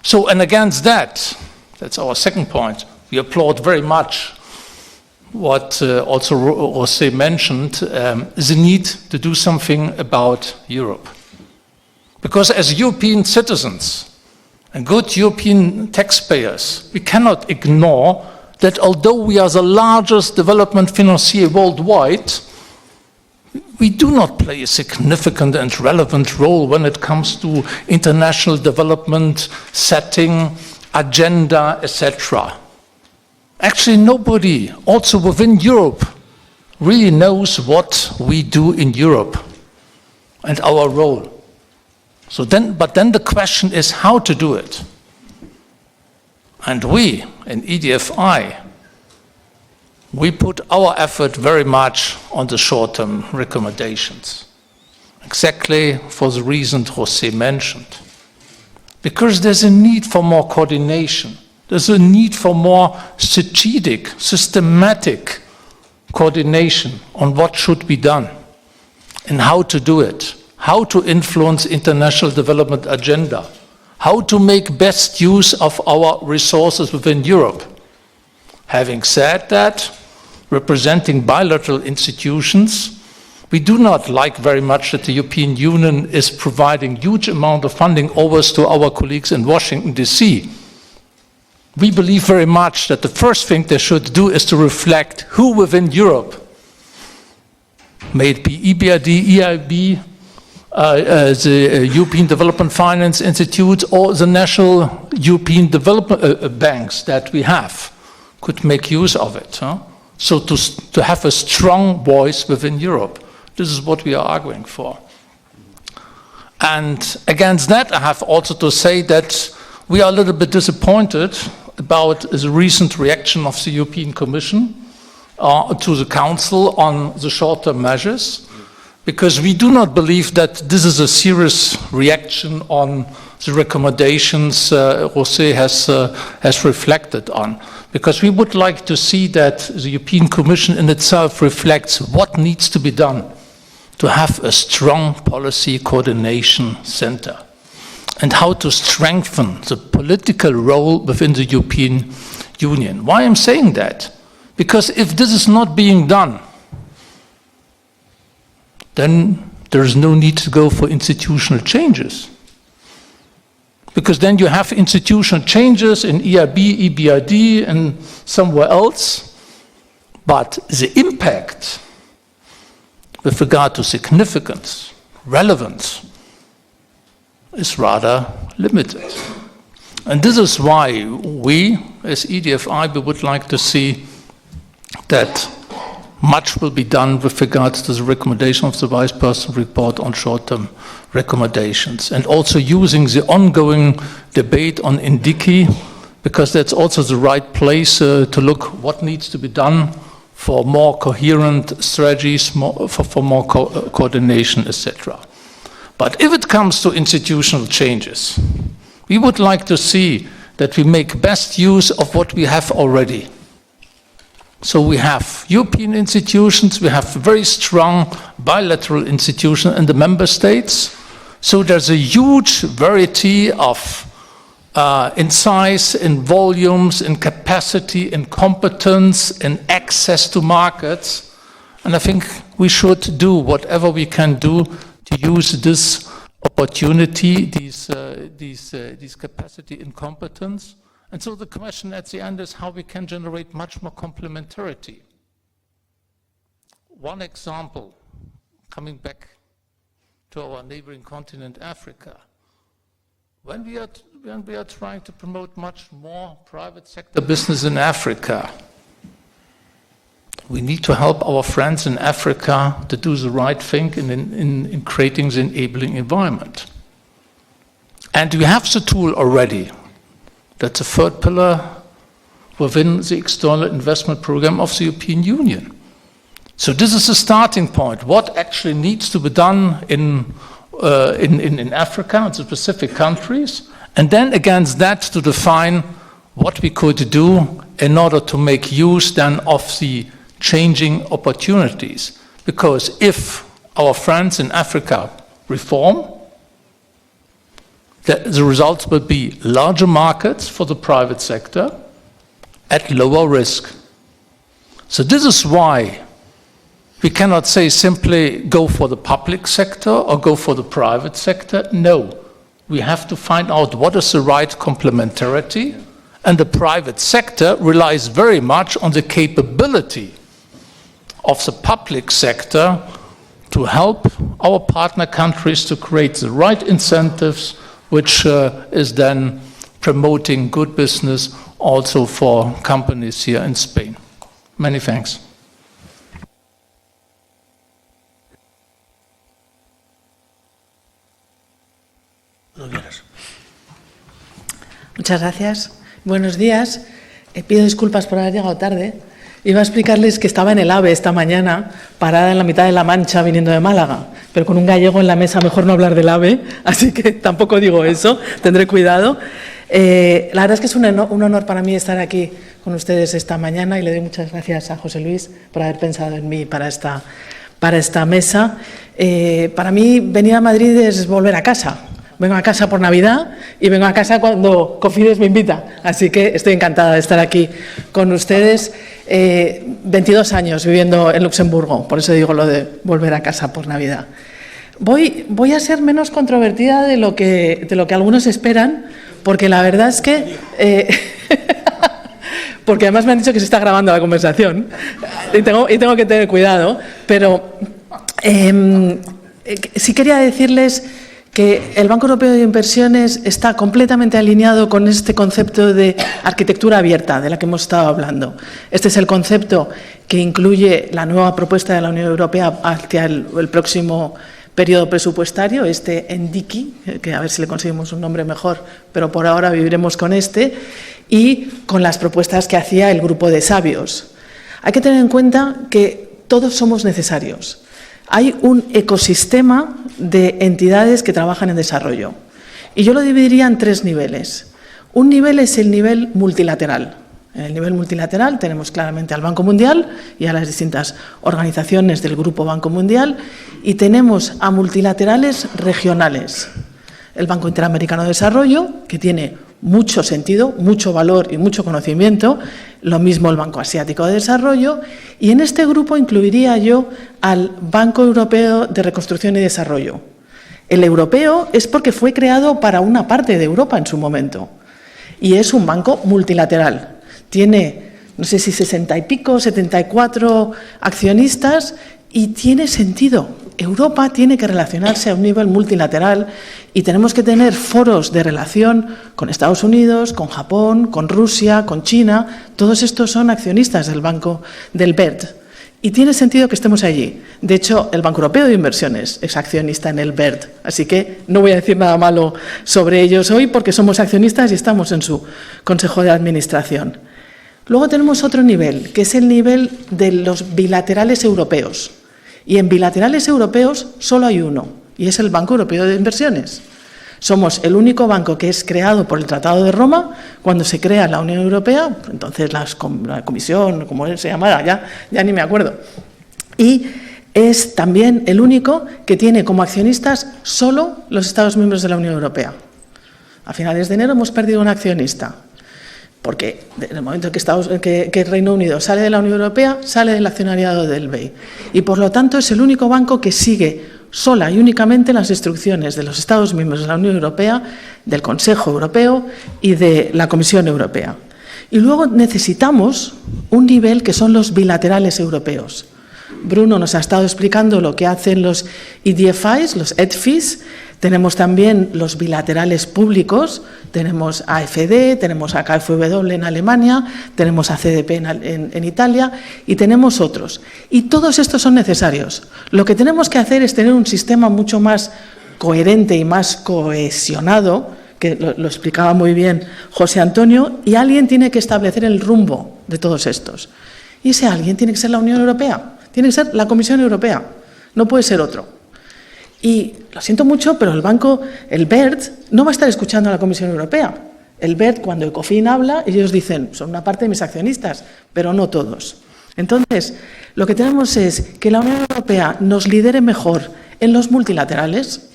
So, and against that, that's our second point, we applaud very much what also Jose mentioned, the need to do something about Europe. Because as European citizens and good European taxpayers, we cannot ignore that although we are the largest development financier worldwide, we do not play a significant and relevant role when it comes to international development, setting, agenda, etc. Actually, nobody, also within Europe, really knows what we do in Europe and our role. So but then the question is how to do it. And we, in EDFI, we put our effort very much on the short-term recommendations, exactly for the reason Jose mentioned. Because there's a need for more coordination. There's a need for more strategic, systematic coordination on what should be done and how to do it, how to influence international development agenda, how to make best use of our resources within Europe. Having said that, representing bilateral institutions, we do not like very much that the European Union is providing huge amount of funding always to our colleagues in Washington, D.C. We believe very much that the first thing they should do is to reflect who within Europe, may it be EBRD, EIB, the European Development Finance Institute, or the national European development banks that we have, could make use of it. So to have a strong voice within Europe. This is what we are arguing for. And against that, I have also to say that we are a little bit disappointed about the recent reaction of the European Commission to the Council on the short-term measures, because we do not believe that this is a serious reaction on the recommendations Jose has reflected on. Because we would like to see that the European Commission in itself reflects what needs to be done to have a strong policy coordination center and how to strengthen the political role within the European Union. Why I'm saying that? Because if this is not being done, then there is no need to go for institutional changes. Because then you have institutional changes in EIB, EBRD, and somewhere else, but the impact with regard to significance, relevance, is rather limited. And this is why we, as EDFI, we would like to see that much will be done with regards to the recommendation of the Vice President report on short-term recommendations, and also using the ongoing debate on INDICI, because that's also the right place to look what needs to be done for more coherent strategies, for more coordination, etc. But if it comes to institutional changes, we would like to see that we make best use of what we have already. So we have European institutions, we have very strong bilateral institutions in the member states. So there's a huge variety of in size, in volumes, in capacity, in competence, in access to markets. And I think we should do whatever we can do to use this opportunity, these capacity and competence. And so the question at the end is how we can generate much more complementarity. One example, coming back to our neighboring continent, Africa. When we are trying to promote much more private sector business in Africa, we need to help our friends in Africa to do the right thing in creating the enabling environment. And we have the tool already. That's a third pillar within the external investment program of the European Union. So this is the starting point. What actually needs to be done in Africa, in specific countries, and then against that to define what we could do in order to make use then of the changing opportunities. Because if our friends in Africa reform, the results will be larger markets for the private sector at lower risk. So this is why we cannot say simply go for the public sector or go for the private sector. No, we have to find out what is the right complementarity, and the private sector relies very much on the capability of the public sector to help our partner countries to create the right incentives, which is then promoting good business also for companies here in Spain. Many thanks. Muchas gracias. Buenos días. Pido disculpas por haber llegado tarde. Iba a explicarles que estaba en el AVE esta mañana, parada en la mitad de La Mancha viniendo de Málaga, pero con un gallego en la mesa mejor no hablar del AVE, así que tampoco digo eso, tendré cuidado. La verdad es que es un honor para mí estar aquí con ustedes esta mañana y le doy muchas gracias a José Luis por haber pensado en mí para esta mesa. Para mí venir a Madrid es volver a casa. Vengo a casa por Navidad y vengo a casa cuando Cofidis me invita. Así que estoy encantada de estar aquí con ustedes. 22 años viviendo en Luxemburgo, por eso digo lo de volver a casa por Navidad. Voy a ser menos controvertida de lo que algunos esperan, porque la verdad es que... porque además me han dicho que se está grabando la conversación y tengo que tener cuidado, pero sí quería decirles que el Banco Europeo de Inversiones está completamente alineado con este concepto de arquitectura abierta de la que hemos estado hablando. Este es el concepto que incluye la nueva propuesta de la Unión Europea hacia el próximo periodo presupuestario, este NDICI, que a ver si le conseguimos un nombre mejor, pero por ahora viviremos con este, y con las propuestas que hacía el grupo de sabios. Hay que tener en cuenta que todos somos necesarios. Hay un ecosistema de entidades que trabajan en desarrollo. Y yo lo dividiría en 3 niveles. Un nivel es el nivel multilateral. En el nivel multilateral tenemos claramente al Banco Mundial y a las distintas organizaciones del Grupo Banco Mundial, y tenemos a multilaterales regionales. El Banco Interamericano de Desarrollo, que tiene mucho sentido, mucho valor y mucho conocimiento, lo mismo el Banco Asiático de Desarrollo, y en este grupo incluiría yo al Banco Europeo de Reconstrucción y Desarrollo. El europeo es porque fue creado para una parte de Europa en su momento, y es un banco multilateral. Tiene, no sé si 60 y pico, 74 accionistas, y tiene sentido. Europa tiene que relacionarse a un nivel multilateral y tenemos que tener foros de relación con Estados Unidos, con Japón, con Rusia, con China. Todos estos son accionistas del Banco del BERD y tiene sentido que estemos allí. De hecho, el Banco Europeo de Inversiones es accionista en el BERD, así que no voy a decir nada malo sobre ellos hoy porque somos accionistas y estamos en su Consejo de Administración. Luego tenemos otro nivel, que es el nivel de los bilaterales europeos. Y en bilaterales europeos solo hay uno, y es el Banco Europeo de Inversiones. Somos el único banco que es creado por el Tratado de Roma. Cuando se crea la Unión Europea, entonces la Comisión, como se llamara, ya ni me acuerdo. Y es también el único que tiene como accionistas solo los Estados miembros de la Unión Europea. A finales de enero hemos perdido un accionista, porque en el momento en que el Reino Unido sale de la Unión Europea, sale del accionariado del BEI. Y por lo tanto es el único banco que sigue sola y únicamente las instrucciones de los Estados miembros de la Unión Europea, del Consejo Europeo y de la Comisión Europea. Y luego necesitamos un nivel que son los bilaterales europeos. Bruno nos ha estado explicando lo que hacen los EDFIs, los EDFIs. Tenemos también los bilaterales públicos, tenemos AFD, tenemos a KfW en Alemania, tenemos a CDP en Italia y tenemos otros. Y todos estos son necesarios. Lo que tenemos que hacer es tener un sistema mucho más coherente y más cohesionado, que lo explicaba muy bien José Antonio, y alguien tiene que establecer el rumbo de todos estos. Y ese alguien tiene que ser la Unión Europea, tiene que ser la Comisión Europea, no puede ser otro. Y lo siento mucho, pero el BERD, no va a estar escuchando a la Comisión Europea. El BERD, cuando Ecofin habla, ellos dicen, son una parte de mis accionistas, pero no todos. Entonces, lo que tenemos es que la Unión Europea nos lidere mejor en los multilaterales,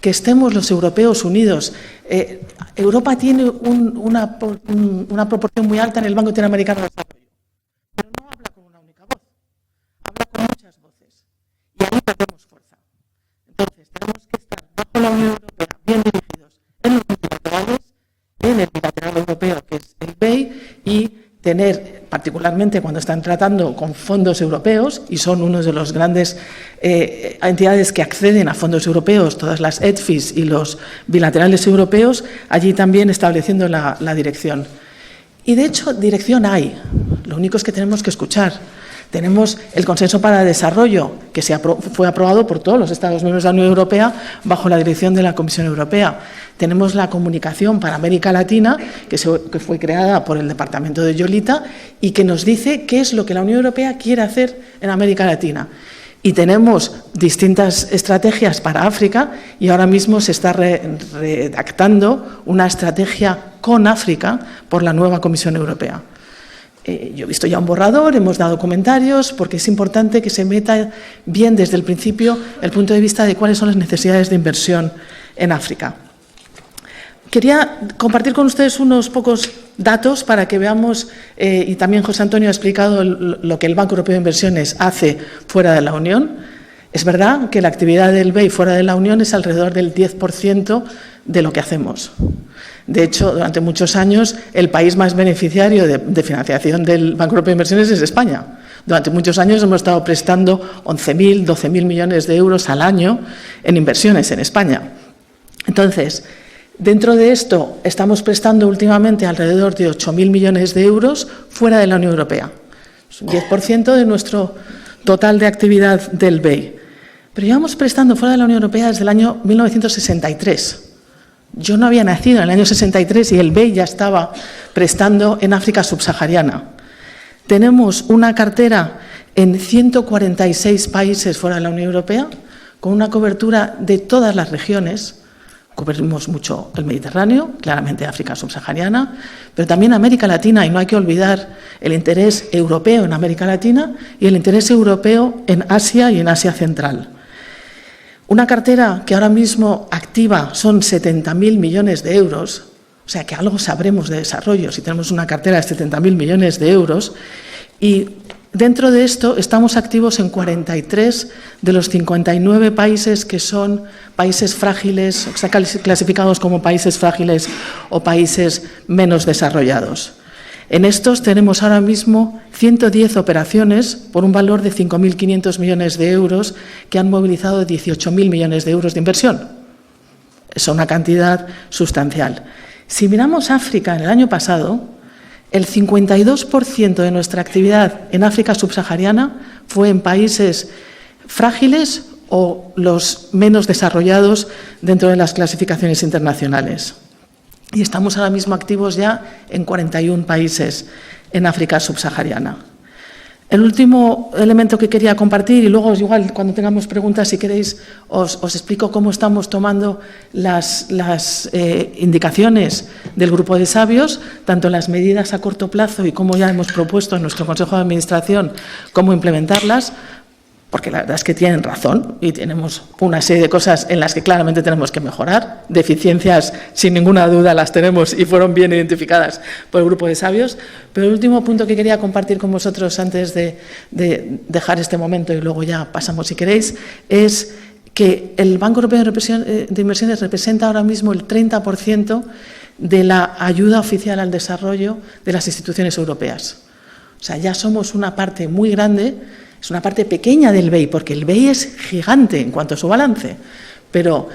que estemos los europeos unidos. Europa tiene una proporción muy alta en el Banco Interamericano de Desarrollo, pero no habla con una única voz, habla con muchas voces. Y ahí perdemos fuerza. Entonces, tenemos que estar bajo la Unión Europea, bien dirigidos en los multilaterales, en el bilateral europeo, que es el BEI, y tener, particularmente cuando están tratando con fondos europeos, y son uno de los grandes entidades que acceden a fondos europeos, todas las EDFIs y los bilaterales europeos, allí también estableciendo la dirección. Y de hecho, dirección hay, lo único es que tenemos que escuchar. Tenemos el Consenso para el Desarrollo, que fue aprobado por todos los Estados miembros de la Unión Europea bajo la dirección de la Comisión Europea. Tenemos la Comunicación para América Latina, que fue creada por el Departamento de Yolita y que nos dice qué es lo que la Unión Europea quiere hacer en América Latina. Y tenemos distintas estrategias para África y ahora mismo se está redactando una estrategia con África por la nueva Comisión Europea. Yo he visto ya un borrador, hemos dado comentarios, porque es importante que se meta bien desde el principio el punto de vista de cuáles son las necesidades de inversión en África. Quería compartir con ustedes unos pocos datos para que veamos, y también José Antonio ha explicado lo que el Banco Europeo de Inversiones hace fuera de la Unión. Es verdad que la actividad del BEI fuera de la Unión es alrededor del 10% de lo que hacemos. De hecho, durante muchos años, el país más beneficiario de financiación del Banco Europeo de Inversiones es España. Durante muchos años hemos estado prestando 11.000, 12.000 millones de euros al año en inversiones en España. Entonces, dentro de esto, estamos prestando últimamente alrededor de 8.000 millones de euros fuera de la Unión Europea. Es un 10% de nuestro total de actividad del BEI. Pero llevamos prestando fuera de la Unión Europea desde el año 1963. Yo no había nacido en el año 63 y el BEI ya estaba prestando en África subsahariana. Tenemos una cartera en 146 países fuera de la Unión Europea, con una cobertura de todas las regiones. Cubrimos mucho el Mediterráneo, claramente África subsahariana, pero también América Latina, y no hay que olvidar el interés europeo en América Latina y el interés europeo en Asia y en Asia Central. Una cartera que ahora mismo activa son 70.000 millones de euros, o sea que algo sabremos de desarrollo si tenemos una cartera de 70.000 millones de euros, y dentro de esto estamos activos en 43 de los 59 países que son países frágiles, o sea, clasificados como países frágiles o países menos desarrollados. En estos tenemos ahora mismo 110 operaciones por un valor de 5.500 millones de euros que han movilizado 18.000 millones de euros de inversión. Es una cantidad sustancial. Si miramos África en el año pasado, el 52% de nuestra actividad en África subsahariana fue en países frágiles o los menos desarrollados dentro de las clasificaciones internacionales. Y estamos ahora mismo activos ya en 41 países en África subsahariana. El último elemento que quería compartir, y luego igual cuando tengamos preguntas, si queréis, os explico cómo estamos tomando las indicaciones del grupo de sabios, tanto las medidas a corto plazo y cómo ya hemos propuesto en nuestro Consejo de Administración cómo implementarlas, porque la verdad es que tienen razón y tenemos una serie de cosas en las que claramente tenemos que mejorar. Deficiencias, sin ninguna duda, las tenemos y fueron bien identificadas por el grupo de sabios. Pero el último punto que quería compartir con vosotros antes de dejar este momento y luego ya pasamos si queréis, es que el Banco Europeo de Inversiones representa ahora mismo el 30% de la ayuda oficial al desarrollo de las instituciones europeas. O sea, ya somos una parte muy grande. Es una parte pequeña del BEI, porque el BEI es gigante en cuanto a su balance, pero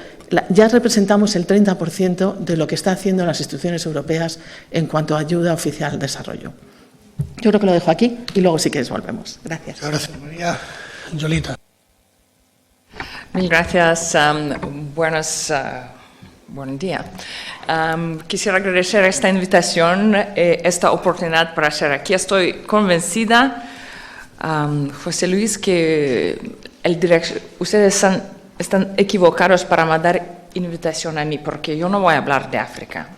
ya representamos el 30% de lo que está haciendo las instituciones europeas en cuanto a ayuda oficial al desarrollo. Yo creo que lo dejo aquí y luego sí que volvemos. Gracias. Gracias, María. Yolita. Mil gracias. Buen día. Quisiera agradecer esta invitación, esta oportunidad para estar aquí. Estoy convencida, José Luis, que ustedes están equivocados para mandar invitación a mí, porque yo no voy a hablar de África.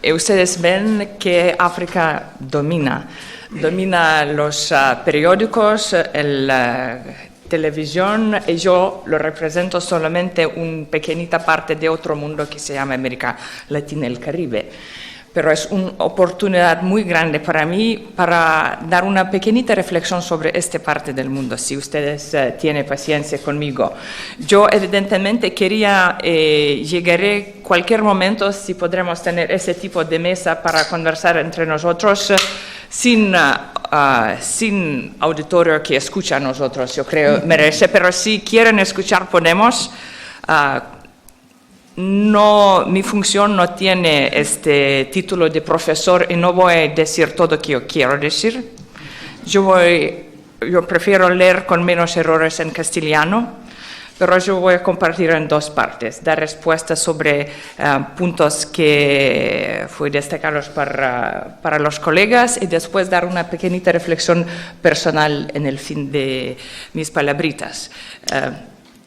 Y ustedes ven que África domina los periódicos, la televisión, y yo lo represento solamente una pequeñita parte de otro mundo que se llama América Latina y el Caribe. Pero es una oportunidad muy grande para mí para dar una pequeñita reflexión sobre esta parte del mundo, si ustedes tienen paciencia conmigo. Yo evidentemente quería, llegaré cualquier momento si podremos tener ese tipo de mesa para conversar entre nosotros sin auditorio que escucha a nosotros, yo creo merece, pero si quieren escuchar podemos. No, mi función no tiene este título de profesor y no voy a decir todo lo que yo quiero decir. Yo prefiero leer con menos errores en castellano, pero yo voy a compartir en dos partes, dar respuestas sobre puntos que fui destacados para los colegas y después dar una pequeñita reflexión personal en el fin de mis palabritas.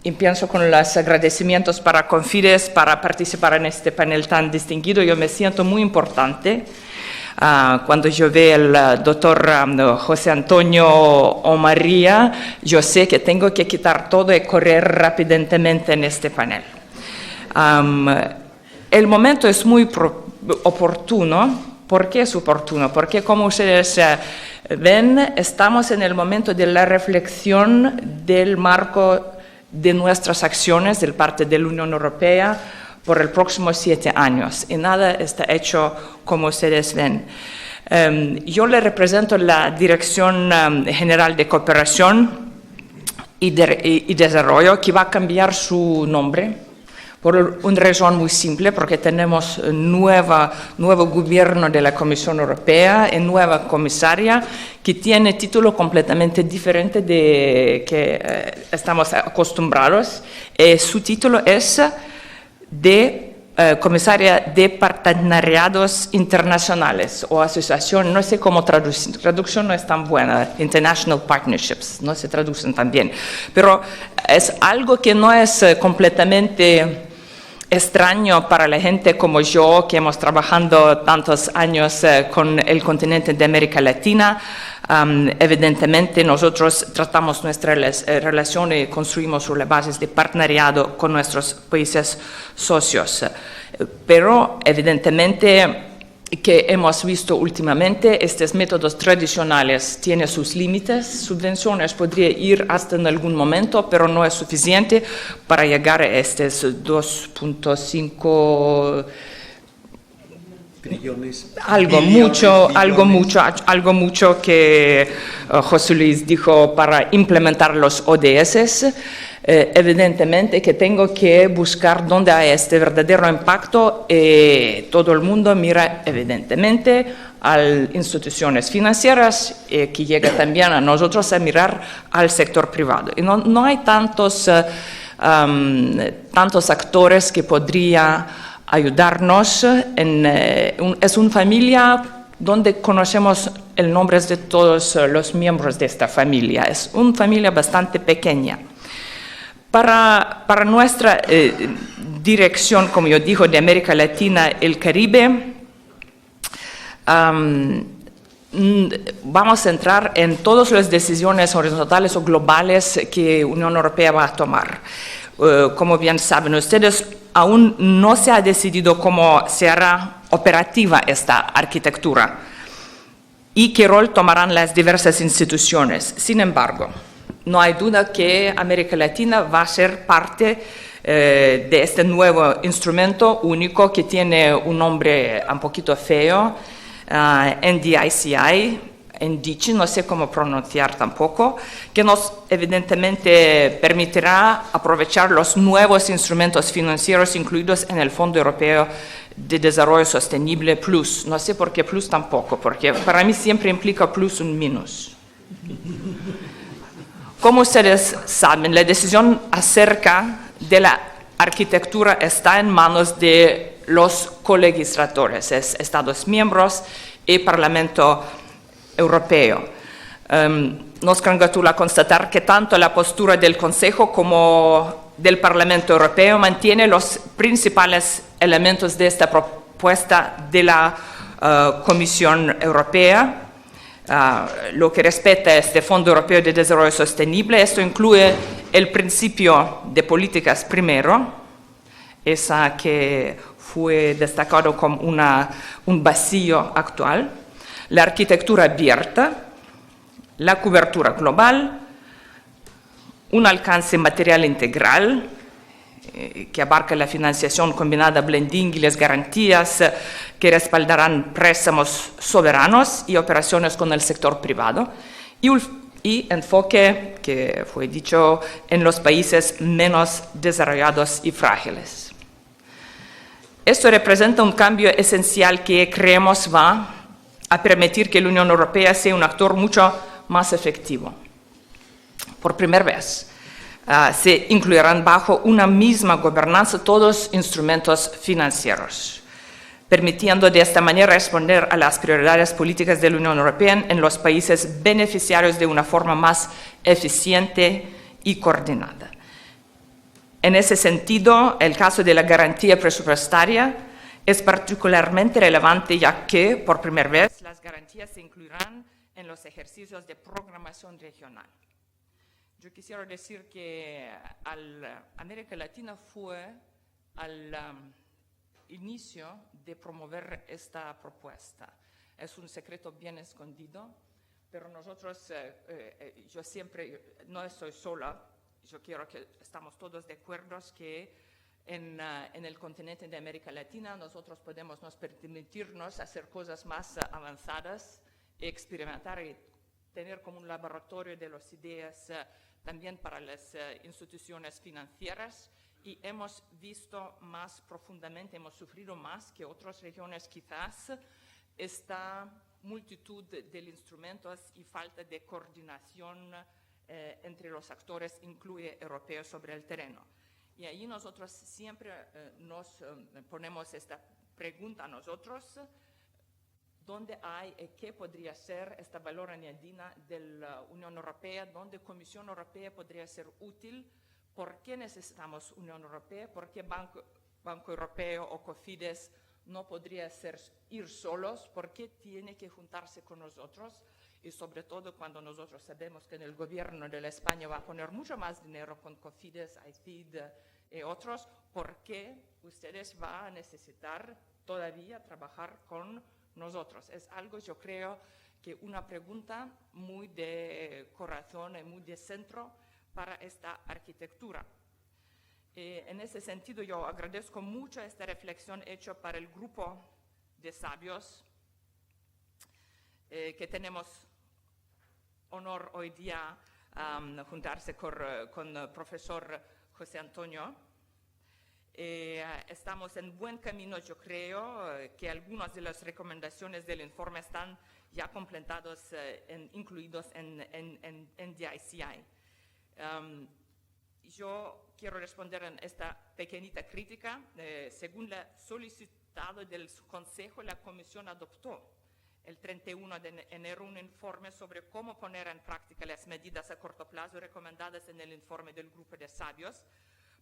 Empiezo con los agradecimientos para Confides para participar en este panel tan distinguido. Yo me siento muy importante cuando yo veo al doctor José Antonio Omaría. Yo sé que tengo que quitar todo y correr rápidamente en este panel. El momento es muy oportuno. ¿Por qué es oportuno? Porque como ustedes ven, estamos en el momento de la reflexión del marco de nuestras acciones del parte de la Unión Europea por el próximo 7 años. Y nada está hecho como ustedes ven. Yo le represento la Dirección General de Cooperación y Desarrollo, que va a cambiar su nombre por una razón muy simple, porque tenemos nuevo gobierno de la Comisión Europea y nueva comisaria que tiene título completamente diferente de que estamos acostumbrados. Su título es de comisaria de partenariados internacionales o asociación, no sé cómo traducir, traducción no es tan buena, international partnerships, no se traducen tan bien, pero es algo que no es completamente extraño para la gente como yo, que hemos trabajado tantos años con el continente de América Latina. Evidentemente nosotros tratamos nuestras relaciones y construimos sobre las bases de partenariado con nuestros países socios. Pero evidentemente que hemos visto últimamente, estos métodos tradicionales tienen sus límites, subvenciones podría ir hasta en algún momento, pero no es suficiente para llegar a estos 2.5 billones. Algo mucho que José Luis dijo para implementar los ODS. Evidentemente que tengo que buscar dónde hay este verdadero impacto. Todo el mundo mira evidentemente a instituciones financieras que llega también a nosotros a mirar al sector privado. Y no hay tantos actores que podrían ayudarnos. Es una familia donde conocemos el nombre de todos los miembros de esta familia. Es una familia bastante pequeña. Para nuestra dirección, como yo dije, de América Latina y el Caribe, vamos a entrar en todas las decisiones horizontales o globales que la Unión Europea va a tomar. Como bien saben ustedes, aún no se ha decidido cómo será operativa esta arquitectura y qué rol tomarán las diversas instituciones. Sin embargo, no hay duda que América Latina va a ser parte de este nuevo instrumento único que tiene un nombre un poquito feo, NDICI, NDICI, no sé cómo pronunciar tampoco, que nos evidentemente permitirá aprovechar los nuevos instrumentos financieros incluidos en el Fondo Europeo de Desarrollo Sostenible Plus. No sé por qué Plus tampoco, porque para mí siempre implica plus un minus. Como ustedes saben, la decisión acerca de la arquitectura está en manos de los colegisladores, Estados miembros y Parlamento Europeo. Nos congratula constatar que tanto la postura del Consejo como del Parlamento Europeo mantiene los principales elementos de esta propuesta de la Comisión Europea. Lo que respecta a este Fondo Europeo de Desarrollo Sostenible, esto incluye el principio de políticas primero, esa que fue destacado como un vacío actual, la arquitectura abierta, la cobertura global, un alcance material integral que abarca la financiación combinada, blending y las garantías que respaldarán préstamos soberanos y operaciones con el sector privado, y enfoque, que fue dicho, en los países menos desarrollados y frágiles. Esto representa un cambio esencial que creemos va a permitir que la Unión Europea sea un actor mucho más efectivo. Por primera vez, se incluirán bajo una misma gobernanza todos los instrumentos financieros, permitiendo de esta manera responder a las prioridades políticas de la Unión Europea en los países beneficiarios de una forma más eficiente y coordinada. En ese sentido, el caso de la garantía presupuestaria es particularmente relevante, ya que, por primera vez, las garantías se incluirán en los ejercicios de programación regional. Yo quisiera decir que América Latina fue al inicio de promover esta propuesta. Es un secreto bien escondido, pero nosotros, yo siempre, no estoy sola, yo quiero que estamos todos de acuerdo que en el continente de América Latina nosotros podemos permitirnos hacer cosas más avanzadas, experimentar y tener como un laboratorio de las ideas también para las instituciones financieras, y hemos visto más profundamente, hemos sufrido más que otras regiones quizás esta multitud de instrumentos y falta de coordinación entre los actores, incluye europeos, sobre el terreno. Y ahí nosotros siempre nos ponemos esta pregunta a nosotros: ¿dónde hay y qué podría ser este valor añadido de la Unión Europea? ¿Dónde la Comisión Europea podría ser útil? ¿Por qué necesitamos Unión Europea? ¿Por qué Banco Europeo o COFIDES no podría ir solos? ¿Por qué tiene que juntarse con nosotros? Y sobre todo cuando nosotros sabemos que en el gobierno de España va a poner mucho más dinero con COFIDES, ICID y otros, ¿por qué ustedes van a necesitar todavía trabajar con nosotros? Es algo, yo creo, que una pregunta muy de corazón y muy de centro para esta arquitectura. En ese sentido, yo agradezco mucho esta reflexión hecha para el grupo de sabios que tenemos honor hoy día juntarse con el profesor José Antonio. Estamos en buen camino, yo creo, que algunas de las recomendaciones del informe están ya completados, incluidos en DICI. Yo quiero responder en esta pequeñita crítica. Según lo solicitado del Consejo, la Comisión adoptó el 31 de enero un informe sobre cómo poner en práctica las medidas a corto plazo recomendadas en el informe del Grupo de Sabios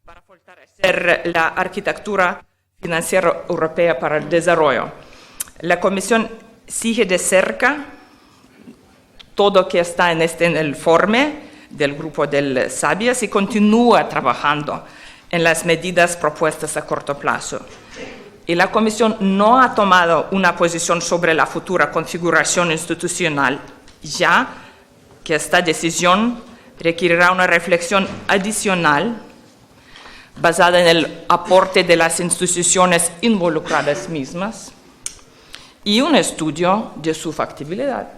para fortalecer la arquitectura financiera europea para el desarrollo. La Comisión sigue de cerca todo lo que está en el informe del Grupo de Sabios y continúa trabajando en las medidas propuestas a corto plazo. Y la Comisión no ha tomado una posición sobre la futura configuración institucional, ya que esta decisión requerirá una reflexión adicional basada en el aporte de las instituciones involucradas mismas y un estudio de su factibilidad.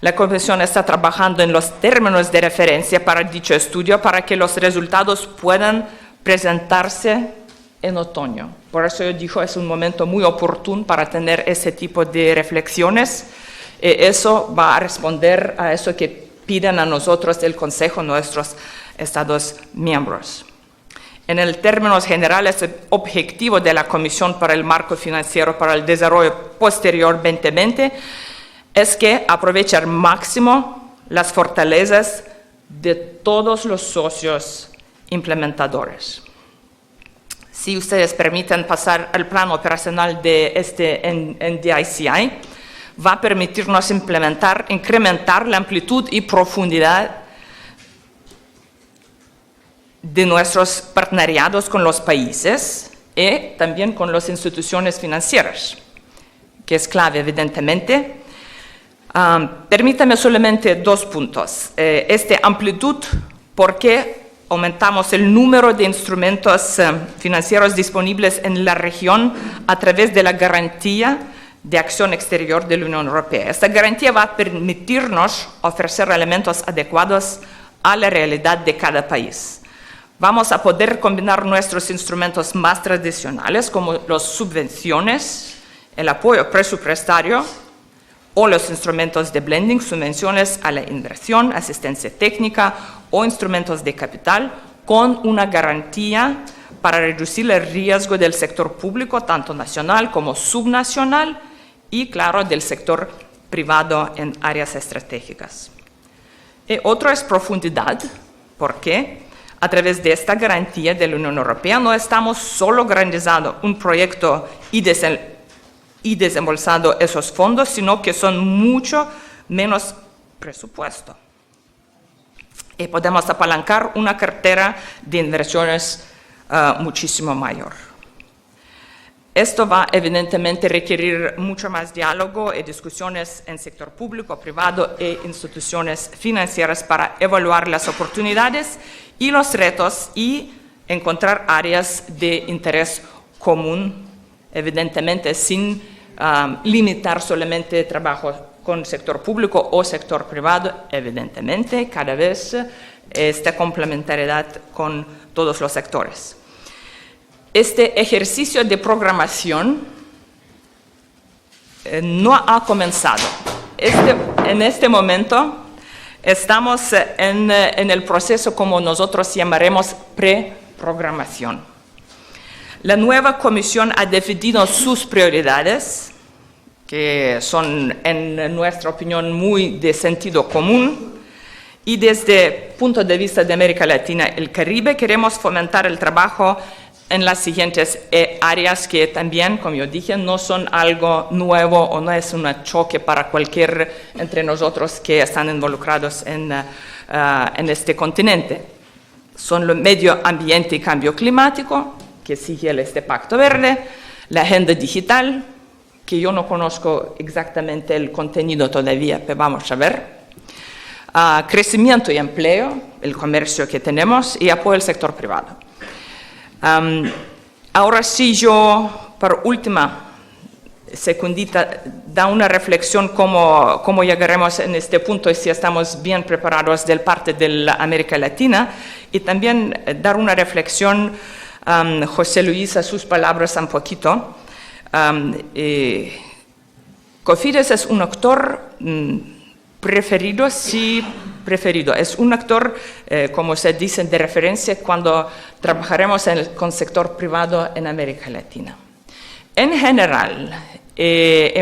La Comisión está trabajando en los términos de referencia para dicho estudio para que los resultados puedan presentarse en otoño. Por eso yo digo, es un momento muy oportuno para tener ese tipo de reflexiones. Eso va a responder a eso que piden a nosotros el Consejo, nuestros Estados miembros. En el términos generales, el objetivo de la Comisión para el Marco Financiero para el Desarrollo Posterior 2020 es que aproveche al máximo las fortalezas de todos los socios implementadores. Si ustedes permiten pasar al plano operacional de este NDICI, va a permitirnos incrementar la amplitud y profundidad de nuestros partenariados con los países y también con las instituciones financieras, que es clave, evidentemente. Permítame solamente 2 puntos. Amplitud, porque aumentamos el número de instrumentos financieros disponibles en la región a través de la garantía de acción exterior de la Unión Europea. Esta garantía va a permitirnos ofrecer elementos adecuados a la realidad de cada país. Vamos a poder combinar nuestros instrumentos más tradicionales, como las subvenciones, el apoyo presupuestario o los instrumentos de blending, subvenciones a la inversión, asistencia técnica o instrumentos de capital, con una garantía para reducir el riesgo del sector público, tanto nacional como subnacional, y, claro, del sector privado en áreas estratégicas. Y otro es profundidad, porque a través de esta garantía de la Unión Europea no estamos solo garantizando un proyecto y desembolsando esos fondos, sino que son mucho menos presupuesto. Y podemos apalancar una cartera de inversiones muchísimo mayor. Esto va evidentemente a requerir mucho más diálogo y discusiones en sector público, privado e instituciones financieras para evaluar las oportunidades y los retos y encontrar áreas de interés común, evidentemente sin limitar solamente trabajo con sector público o sector privado, evidentemente cada vez esta complementariedad con todos los sectores. Este ejercicio de programación no ha comenzado. En este momento estamos en el proceso como nosotros llamaremos preprogramación. La nueva comisión ha definido sus prioridades, que son, en nuestra opinión, muy de sentido común. Y desde el punto de vista de América Latina y el Caribe, queremos fomentar el trabajo en las siguientes áreas que también, como yo dije, no son algo nuevo o no es un choque para cualquier entre nosotros que están involucrados en este continente. Son el medio ambiente y cambio climático, que sigue este Pacto Verde, la agenda digital, que yo no conozco exactamente el contenido todavía, pero vamos a ver. Crecimiento y empleo, el comercio que tenemos y apoyo al sector privado. Ahora sí, yo, por última secundita, da una reflexión cómo llegaremos en este punto y si estamos bien preparados del parte de la América Latina, y también dar una reflexión, José Luis, a sus palabras un poquito. Cofidis es un actor preferido, sí, preferido. Es un actor, como se dice, de referencia cuando trabajaremos con el sector privado en América Latina. En general,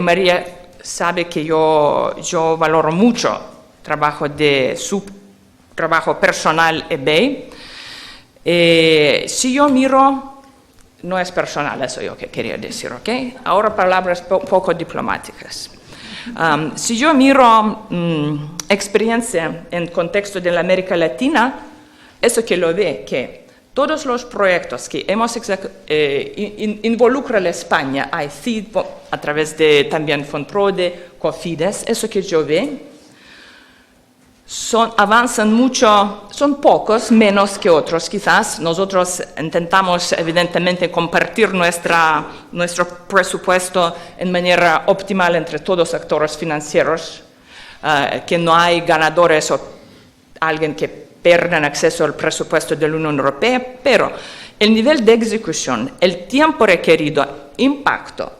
María sabe que yo valoro mucho su trabajo personal eBay. Si yo miro, no es personal, eso yo que quería decir, ¿ok? Ahora palabras poco diplomáticas. Si yo miro experiencia en contexto de la América Latina, eso que lo ve, que todos los proyectos que hemos involucran a España, ICID, a través de también Fonprode, Cofidis, eso que yo veo, avanzan mucho, son pocos, menos que otros quizás. Nosotros intentamos evidentemente compartir nuestro presupuesto en manera optimal entre todos los actores financieros, que no hay ganadores o alguien que pierdan acceso al presupuesto de la Unión Europea, pero el nivel de ejecución, el tiempo requerido, impacto,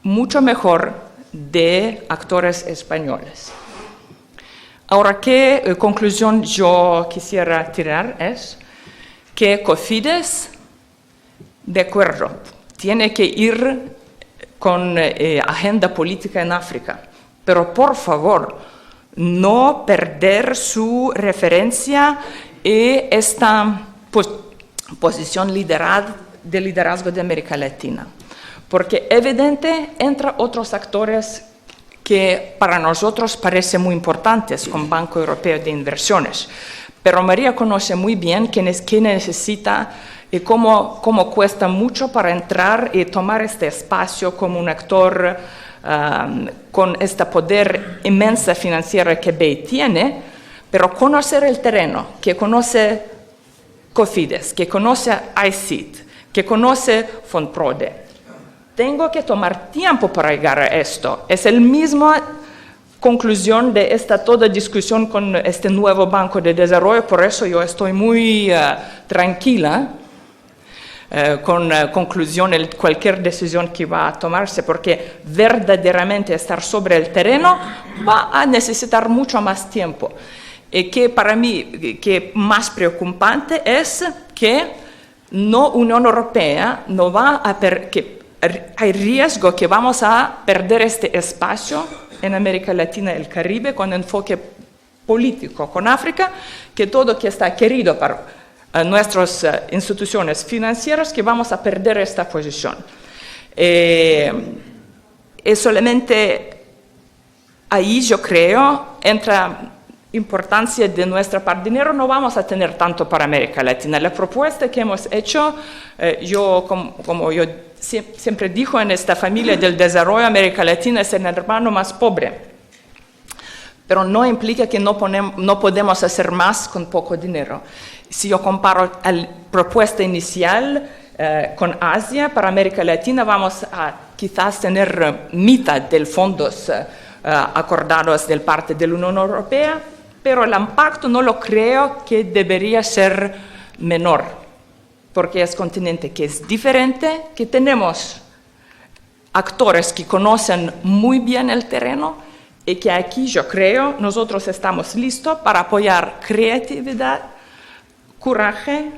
mucho mejor de actores españoles. Ahora, ¿qué conclusión yo quisiera tirar? Es que Cofidis, de acuerdo, tiene que ir con agenda política en África, pero por favor, no perder su referencia y esta posición de liderazgo de América Latina. Porque evidente entra otros actores que para nosotros parecen muy importantes, como Banco Europeo de Inversiones. Pero María conoce muy bien qué necesita y cómo cuesta mucho para entrar y tomar este espacio como un actor con este poder inmenso financiero que BEI tiene, pero conocer el terreno, que conoce Cofidis, que conoce ICIT, que conoce Fonprode. Tengo que tomar tiempo para llegar a esto. Es la misma conclusión de esta toda discusión con este nuevo Banco de Desarrollo, por eso yo estoy muy tranquila con conclusión de cualquier decisión que va a tomarse, porque verdaderamente estar sobre el terreno va a necesitar mucho más tiempo. Y que para mí, que más preocupante es que no Unión Europea no va a que hay riesgo que vamos a perder este espacio en América Latina y el Caribe con enfoque político con África, que todo que está querido para nuestras instituciones financieras, que vamos a perder esta posición. Y solamente ahí yo creo entra importancia de nuestra parte. Dinero no vamos a tener tanto para América Latina. La propuesta que hemos hecho, yo como yo siempre digo, en esta familia del desarrollo, América Latina es el hermano más pobre. Pero no implica que no podemos hacer más con poco dinero. Si yo comparo la propuesta inicial con Asia, para América Latina vamos a quizás tener mitad de fondos acordados de parte de la Unión Europea, pero el impacto no lo creo que debería ser menor, porque es un continente que es diferente, que tenemos actores que conocen muy bien el terreno y que aquí yo creo nosotros estamos listos para apoyar creatividad, coraje,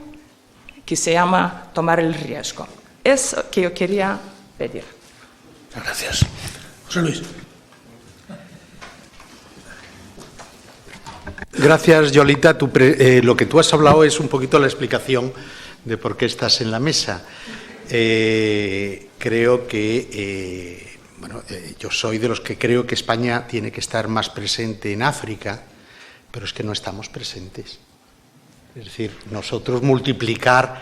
que se llama tomar el riesgo. Es lo que yo quería pedir. Gracias. José Luis. Gracias, Yolita. Lo que tú has hablado es un poquito la explicación de por qué estás en la mesa. Creo que, yo soy de los que creo que España tiene que estar más presente en África, pero es que no estamos presentes. Es decir, nosotros multiplicar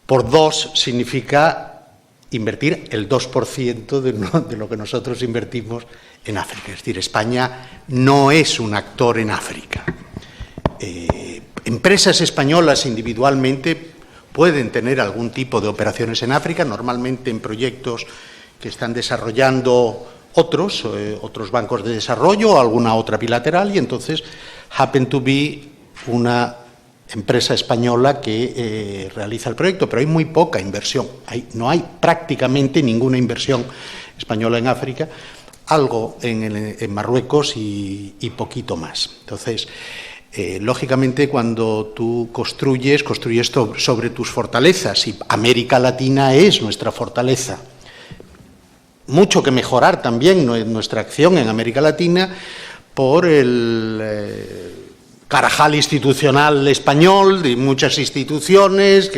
por 2 significa invertir el 2% de lo que nosotros invertimos en África. Es decir, España no es un actor en África. Empresas españolas individualmente pueden tener algún tipo de operaciones en África, normalmente en proyectos que están desarrollando otros bancos de desarrollo o alguna otra bilateral, y entonces happen to be una empresa española que realiza el proyecto, pero hay muy poca inversión. No hay prácticamente ninguna inversión española en África, algo en Marruecos y poquito más. Entonces, lógicamente, cuando tú construyes sobre tus fortalezas, y América Latina es nuestra fortaleza. Mucho que mejorar también nuestra acción en América Latina por el carajal institucional español, de muchas instituciones,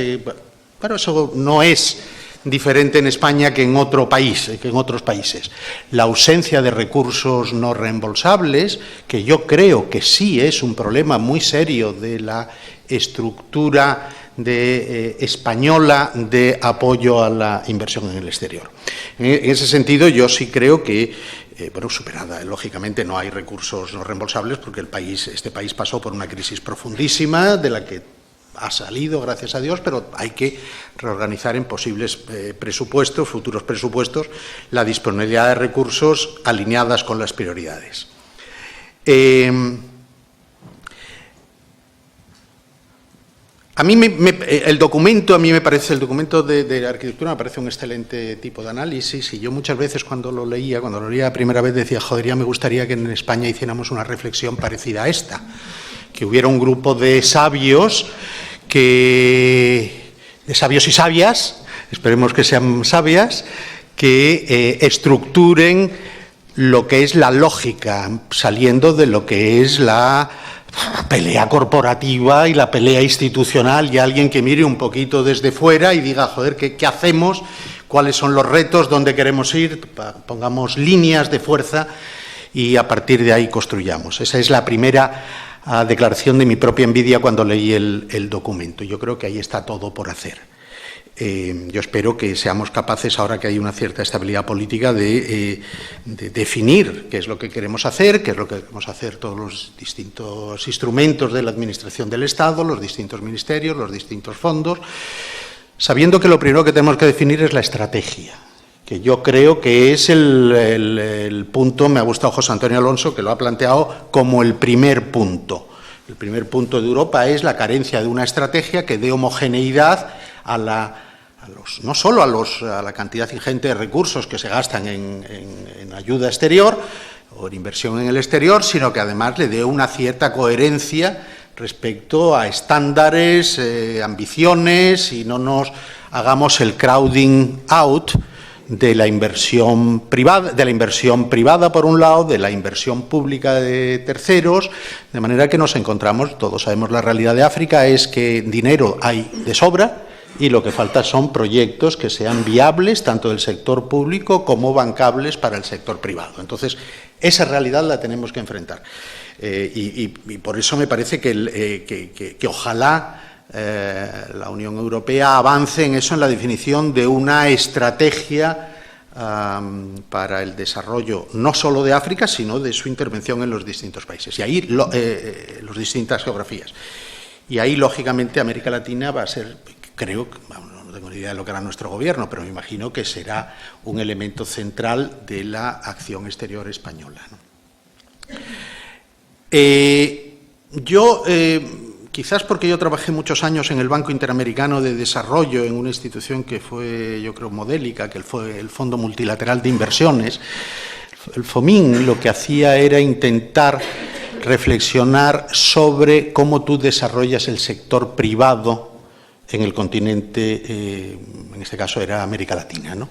pero eso no es diferente en España que en otros países. La ausencia de recursos no reembolsables, que yo creo que sí es un problema muy serio de la estructura española de apoyo a la inversión en el exterior. En ese sentido, yo sí creo que superada, lógicamente no hay recursos no reembolsables porque este país pasó por una crisis profundísima de la que ha salido, gracias a Dios, pero hay que reorganizar en posibles futuros presupuestos, la disponibilidad de recursos alineadas con las prioridades. A mí el documento de arquitectura me parece un excelente tipo de análisis, y yo muchas veces cuando lo leía la primera vez decía, joder, ya me gustaría que en España hiciéramos una reflexión parecida a esta, que hubiera un grupo de sabios de sabios y sabias, esperemos que sean sabias, que estructuren lo que es la lógica, saliendo de lo que es la pelea corporativa y la pelea institucional, y alguien que mire un poquito desde fuera y diga, joder, ¿qué hacemos? ¿Cuáles son los retos? ¿Dónde queremos ir? Pongamos líneas de fuerza y a partir de ahí construyamos. Esa es la primera declaración de mi propia envidia cuando leí el documento. Yo creo que ahí está todo por hacer. Yo espero que seamos capaces, ahora que hay una cierta estabilidad política, de definir qué es lo que queremos hacer, qué es lo que queremos hacer todos los distintos instrumentos de la Administración del Estado, los distintos ministerios, los distintos fondos, sabiendo que lo primero que tenemos que definir es la estrategia, que yo creo que es el punto, me ha gustado José Antonio Alonso, que lo ha planteado como el primer punto. El primer punto de Europa es la carencia de una estrategia que dé homogeneidad no solo a la cantidad ingente de recursos que se gastan en ayuda exterior o en inversión en el exterior, sino que además le dé una cierta coherencia respecto a estándares, ambiciones, y no nos hagamos el crowding out de la inversión privada por un lado, de la inversión pública de terceros, de manera que nos encontramos, todos sabemos la realidad de África, es que dinero hay de sobra, y lo que falta son proyectos que sean viables tanto del sector público como bancables para el sector privado. Entonces, esa realidad la tenemos que enfrentar. Y por eso me parece que ojalá la Unión Europea avance en eso, en la definición de una estrategia para el desarrollo no solo de África, sino de su intervención en los distintos países, y ahí las distintas geografías. Y ahí, lógicamente, América Latina va a ser, creo, no tengo ni idea de lo que hará nuestro gobierno, pero me imagino que será un elemento central de la acción exterior española, ¿no? Quizás porque yo trabajé muchos años en el Banco Interamericano de Desarrollo, en una institución que fue, yo creo, modélica, que fue el Fondo Multilateral de Inversiones, el FOMIN, lo que hacía era intentar reflexionar sobre cómo tú desarrollas el sector privado en el continente, en este caso era América Latina, ¿no?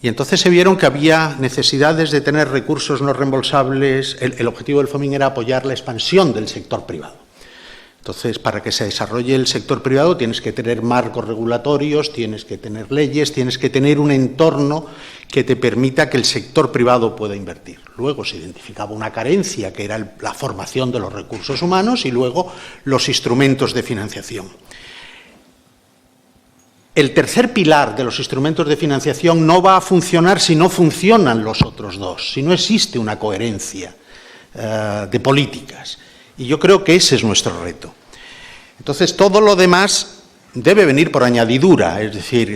Y entonces se vieron que había necesidades de tener recursos no reembolsables. El objetivo del FOMIN era apoyar la expansión del sector privado. Entonces, para que se desarrolle el sector privado tienes que tener marcos regulatorios, tienes que tener leyes, tienes que tener un entorno que te permita que el sector privado pueda invertir. Luego se identificaba una carencia, que era la formación de los recursos humanos, y luego los instrumentos de financiación. El tercer pilar de los instrumentos de financiación no va a funcionar si no funcionan los otros dos, si no existe una coherencia de políticas. Y yo creo que ese es nuestro reto. Entonces, todo lo demás debe venir por añadidura, es decir,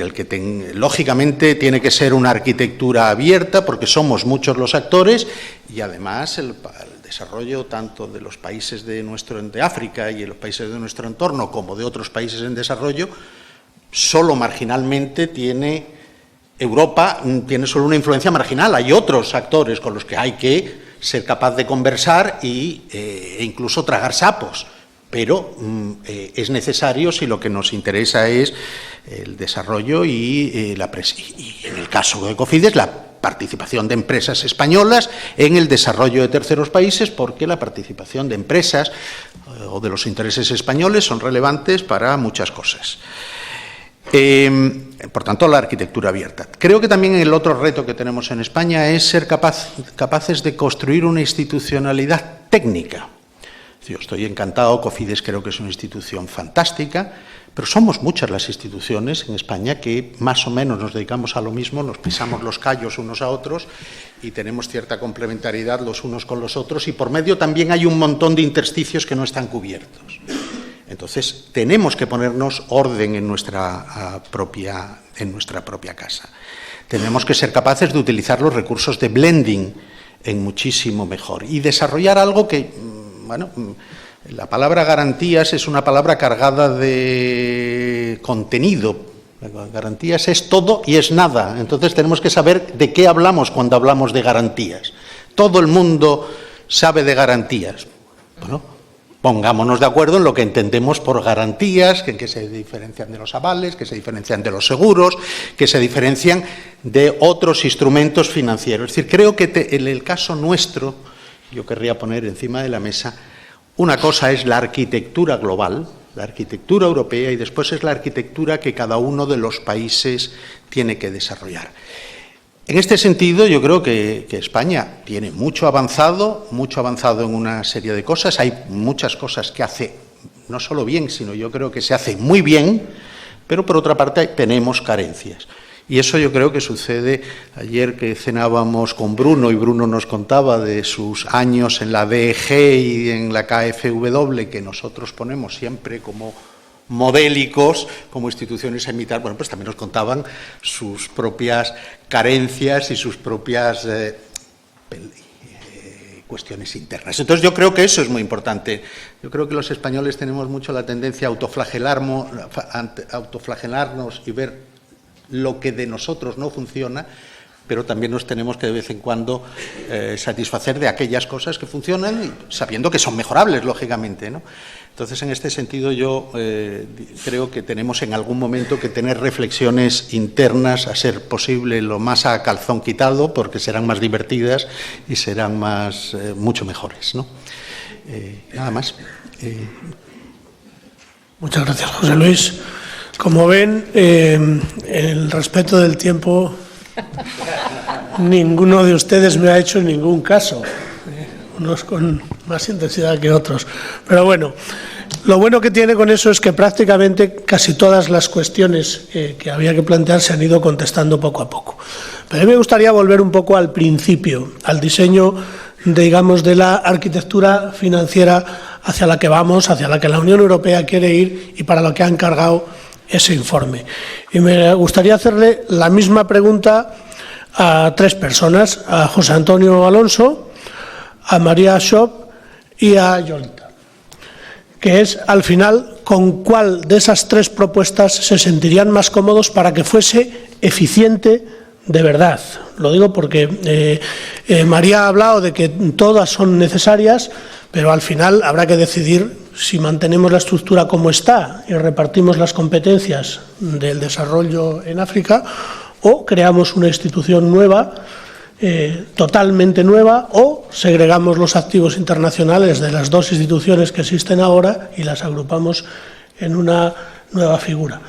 lógicamente tiene que ser una arquitectura abierta, porque somos muchos los actores, y además el desarrollo tanto de los países de África y de los países de nuestro entorno, como de otros países en desarrollo, solo marginalmente Europa tiene solo una influencia marginal. Hay otros actores con los que hay que ser capaz de conversar e incluso tragar sapos, pero es necesario si lo que nos interesa es el desarrollo y en el caso de Cofidis, la participación de empresas españolas en el desarrollo de terceros países, porque la participación de empresas o de los intereses españoles son relevantes para muchas cosas. Por tanto, la arquitectura abierta. Creo que también el otro reto que tenemos en España es ser capaces de construir una institucionalidad técnica. Yo estoy encantado, Cofidis creo que es una institución fantástica, pero somos muchas las instituciones en España que más o menos nos dedicamos a lo mismo, nos pisamos los callos unos a otros y tenemos cierta complementariedad los unos con los otros, y por medio también hay un montón de intersticios que no están cubiertos. Entonces, tenemos que ponernos orden en nuestra propia casa. Tenemos que ser capaces de utilizar los recursos de blending en muchísimo mejor y desarrollar algo que, bueno, la palabra garantías es una palabra cargada de contenido. Garantías es todo y es nada. Entonces, tenemos que saber de qué hablamos cuando hablamos de garantías. Todo el mundo sabe de garantías. Bueno, Pongámonos de acuerdo en lo que entendemos por garantías, en que se diferencian de los avales, que se diferencian de los seguros, que se diferencian de otros instrumentos financieros. Es decir, creo que en el caso nuestro, yo querría poner encima de la mesa, una cosa es la arquitectura global, la arquitectura europea, y después es la arquitectura que cada uno de los países tiene que desarrollar. En este sentido, yo creo que España tiene mucho avanzado en una serie de cosas. Hay muchas cosas que hace no solo bien, sino yo creo que se hace muy bien, pero por otra parte tenemos carencias. Y eso yo creo que sucede. Ayer que cenábamos con Bruno, y Bruno nos contaba de sus años en la DEG y en la KfW, que nosotros ponemos siempre como modélicos, como instituciones a imitar, bueno, pues también nos contaban sus propias carencias y sus propias cuestiones internas. Entonces yo creo que eso es muy importante. Yo creo que los españoles tenemos mucho la tendencia a autoflagelarnos y ver lo que de nosotros no funciona, pero también nos tenemos que de vez en cuando satisfacer de aquellas cosas que funcionan, sabiendo que son mejorables, lógicamente, ¿no? Entonces, en este sentido, yo creo que tenemos en algún momento que tener reflexiones internas, a ser posible lo más a calzón quitado, porque serán más divertidas y serán mucho mejores, ¿no? Nada más. Muchas gracias, José Luis. Como ven, el respeto del tiempo, ninguno de ustedes me ha hecho ningún caso, unos con más intensidad que otros. Pero bueno, lo bueno que tiene con eso es que prácticamente casi todas las cuestiones que había que plantear se han ido contestando poco a poco. Pero a mí me gustaría volver un poco al principio, al diseño, digamos, de la arquitectura financiera hacia la que vamos, hacia la que la Unión Europea quiere ir y para lo que ha encargado ese informe. Y me gustaría hacerle la misma pregunta a tres personas, a José Antonio Alonso, a María Schopp y a Yolita, que es, al final, con cuál de esas tres propuestas se sentirían más cómodos para que fuese eficiente de verdad. Lo digo porque María ha hablado de que todas son necesarias, pero al final habrá que decidir si mantenemos la estructura como está y repartimos las competencias del desarrollo en África, o creamos una institución nueva, totalmente nueva, o segregamos los activos internacionales de las dos instituciones que existen ahora y las agrupamos en una nueva figura.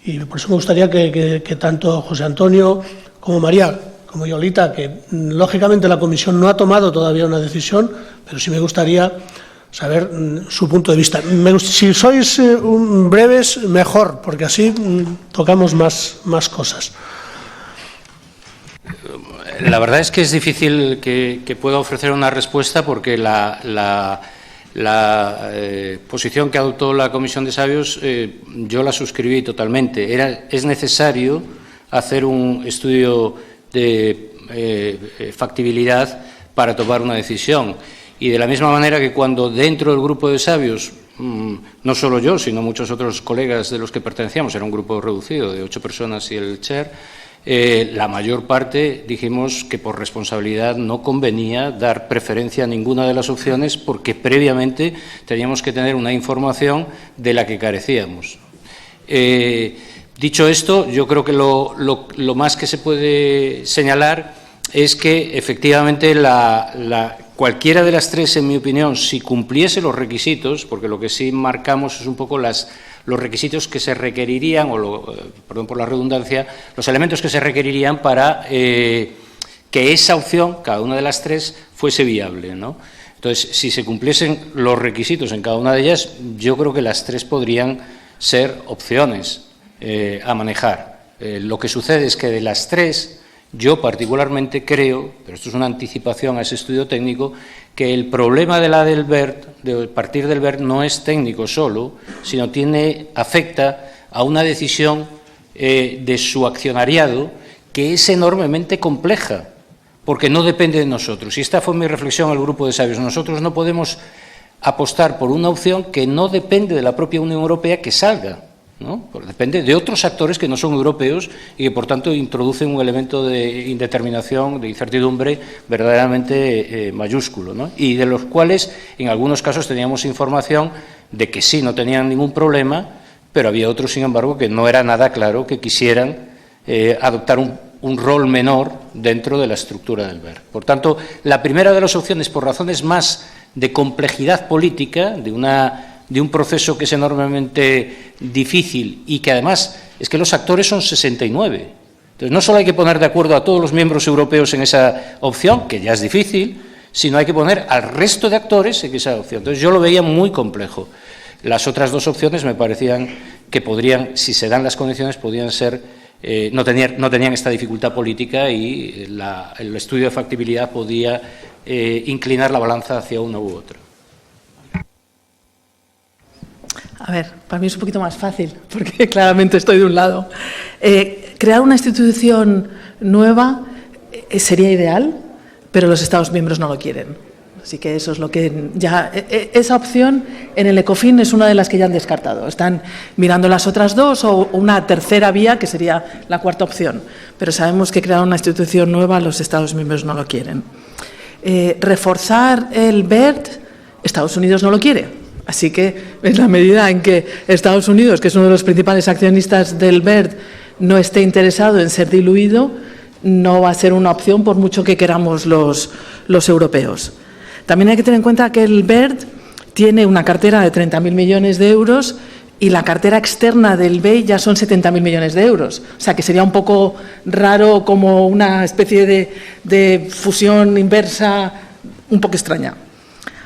Y por eso me gustaría que tanto José Antonio como María, como Yolita, que lógicamente la Comisión no ha tomado todavía una decisión, pero sí me gustaría saber su punto de vista. Si sois breves, mejor, porque así tocamos más cosas. La verdad es que es difícil que pueda ofrecer una respuesta, porque la posición que adoptó la Comisión de Sabios yo la suscribí totalmente. Es necesario hacer un estudio de factibilidad para tomar una decisión. Y de la misma manera que cuando dentro del grupo de sabios, no solo yo, sino muchos otros colegas de los que pertenecíamos, era un grupo reducido de 8 personas y el chair, la mayor parte dijimos que por responsabilidad no convenía dar preferencia a ninguna de las opciones, porque previamente teníamos que tener una información de la que carecíamos. Dicho esto, yo creo que lo más que se puede señalar es que efectivamente cualquiera de las tres, en mi opinión, si cumpliese los requisitos, porque lo que sí marcamos es un poco los requisitos que se requerirían, perdón por la redundancia, los elementos que se requerirían para que esa opción, cada una de las tres, fuese viable, ¿no? Entonces, si se cumpliesen los requisitos en cada una de ellas, yo creo que las tres podrían ser opciones a manejar. Lo que sucede es que de las tres, yo particularmente creo, pero esto es una anticipación a ese estudio técnico, que el problema de partir del BERT no es técnico solo, sino afecta a una decisión de su accionariado que es enormemente compleja, porque no depende de nosotros. Y esta fue mi reflexión al grupo de sabios. Nosotros no podemos apostar por una opción que no depende de la propia Unión Europea que salga. ¿no? Depende de otros actores que no son europeos y que, por tanto, introducen un elemento de indeterminación, de incertidumbre verdaderamente mayúsculo, ¿no? Y de los cuales, en algunos casos, teníamos información de que sí, no tenían ningún problema, pero había otros, sin embargo, que no era nada claro que quisieran adoptar un rol menor dentro de la estructura del BERD. Por tanto, la primera de las opciones, por razones más de complejidad política, de un proceso que es enormemente difícil y que además es que los actores son 69. Entonces, no solo hay que poner de acuerdo a todos los miembros europeos en esa opción, que ya es difícil, sino hay que poner al resto de actores en esa opción. Entonces, yo lo veía muy complejo. Las otras dos opciones me parecían que podrían, si se dan las condiciones, podrían ser, no tenían esta dificultad política y el estudio de factibilidad podía inclinar la balanza hacia uno u otro. A ver, para mí es un poquito más fácil, porque claramente estoy de un lado. Crear una institución nueva sería ideal, pero los Estados miembros no lo quieren. Así que eso es lo que ya... Esa opción en el ECOFIN es una de las que ya han descartado. Están mirando las otras dos o una tercera vía, que sería la cuarta opción. Pero sabemos que crear una institución nueva los Estados miembros no lo quieren. Reforzar el BERD, Estados Unidos no lo quiere. Así que, en la medida en que Estados Unidos, que es uno de los principales accionistas del BERD, no esté interesado en ser diluido, no va a ser una opción por mucho que queramos los europeos. También hay que tener en cuenta que el BERD tiene una cartera de 30.000 millones de euros y la cartera externa del BEI ya son 70.000 millones de euros. O sea, que sería un poco raro, como una especie de fusión inversa un poco extraña.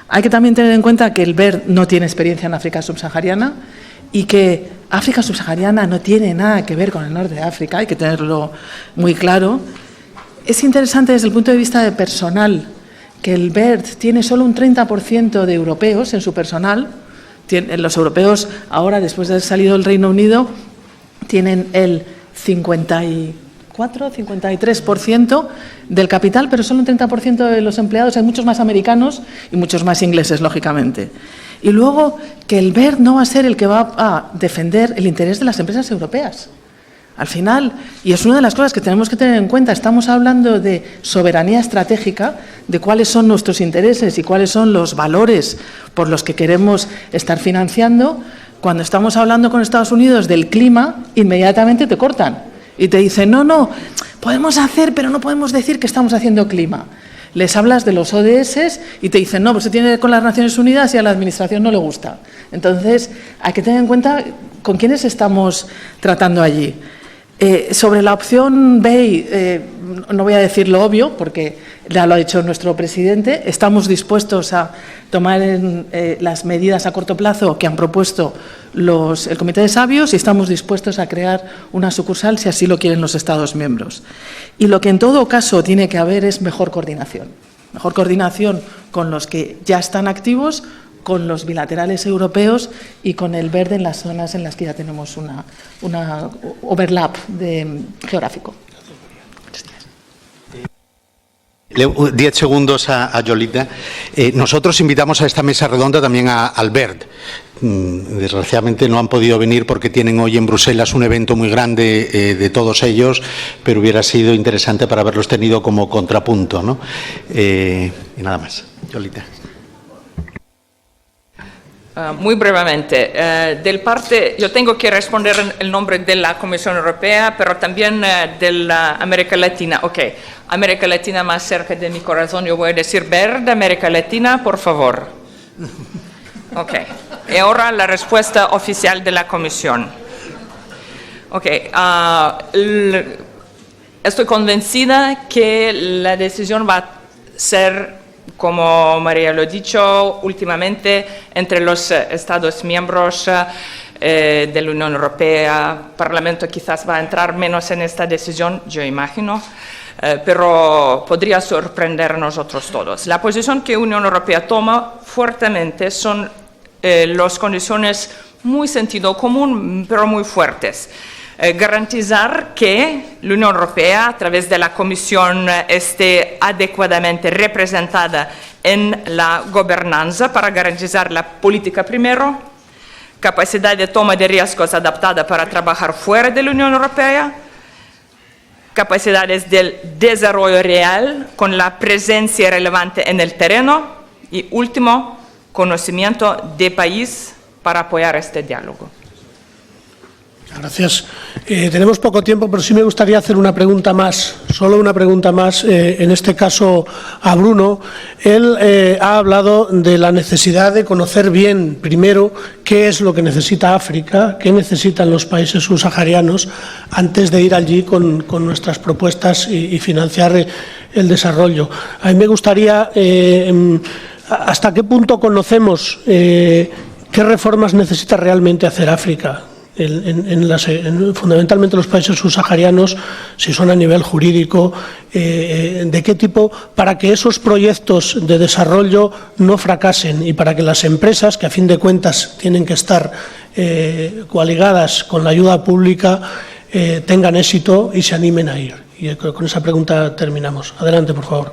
Hay que también tener en cuenta que el BERD no tiene experiencia en África subsahariana y que África subsahariana no tiene nada que ver con el norte de África, hay que tenerlo muy claro. Es interesante desde el punto de vista de personal que el BERD tiene solo un 30% de europeos en su personal. Los europeos ahora, después de haber salido del Reino Unido, tienen el 53% del capital, pero solo un 30% de los empleados. Hay muchos más americanos y muchos más ingleses, lógicamente. Y luego que el BERD no va a ser el que va a defender el interés de las empresas europeas. Al final, y es una de las cosas que tenemos que tener en cuenta, estamos hablando de soberanía estratégica, de cuáles son nuestros intereses y cuáles son los valores por los que queremos estar financiando. Cuando estamos hablando con Estados Unidos del clima, inmediatamente te cortan y te dicen, no, podemos hacer, pero no podemos decir que estamos haciendo clima. Les hablas de los ODS y te dicen, no, pues se tiene con las Naciones Unidas y a la Administración no le gusta. Entonces, hay que tener en cuenta con quiénes estamos tratando allí. Sobre la opción BEI, no voy a decir lo obvio, porque ya lo ha dicho nuestro presidente, estamos dispuestos a tomar las medidas a corto plazo que han propuesto el Comité de Sabios y estamos dispuestos a crear una sucursal si así lo quieren los Estados miembros. Y lo que en todo caso tiene que haber es mejor coordinación con los que ya están activos, con los bilaterales europeos y con el BERD en las zonas en las que ya tenemos una overlap geográfico. 10 segundos a Yolita. Nosotros invitamos a esta mesa redonda también al BERD. Desgraciadamente no han podido venir porque tienen hoy en Bruselas un evento muy grande de todos ellos, pero hubiera sido interesante para haberlos tenido como contrapunto, ¿no? Y nada más. Yolita. Muy brevemente, yo tengo que responder en el nombre de la Comisión Europea, pero también de la América Latina. Ok, América Latina más cerca de mi corazón, yo voy a decir BERD, América Latina, por favor. Ok, y ahora la respuesta oficial de la Comisión. Ok, estoy convencida que la decisión va a ser, como María lo ha dicho, últimamente entre los Estados miembros de la Unión Europea. El Parlamento quizás va a entrar menos en esta decisión, yo imagino, pero podría sorprender a nosotros todos. La posición que la Unión Europea toma fuertemente son las condiciones muy sentido común, pero muy fuertes. Garantizar que la Unión Europea, a través de la Comisión, esté adecuadamente representada en la gobernanza para garantizar la política primero, capacidad de toma de riesgos adaptada para trabajar fuera de la Unión Europea, capacidades del desarrollo real con la presencia relevante en el terreno y, último, conocimiento de país para apoyar este diálogo. Gracias. Tenemos poco tiempo, pero sí me gustaría hacer una pregunta más, solo una pregunta más, en este caso a Bruno. Él ha hablado de la necesidad de conocer bien, primero, qué es lo que necesita África, qué necesitan los países subsaharianos, antes de ir allí con nuestras propuestas y financiar el desarrollo. A mí me gustaría, ¿hasta qué punto conocemos qué reformas necesita realmente hacer África? Fundamentalmente los países subsaharianos, si son a nivel jurídico, de qué tipo, para que esos proyectos de desarrollo no fracasen y para que las empresas, que a fin de cuentas tienen que estar coaligadas con la ayuda pública, tengan éxito y se animen a ir. Y con esa pregunta terminamos. Adelante, por favor.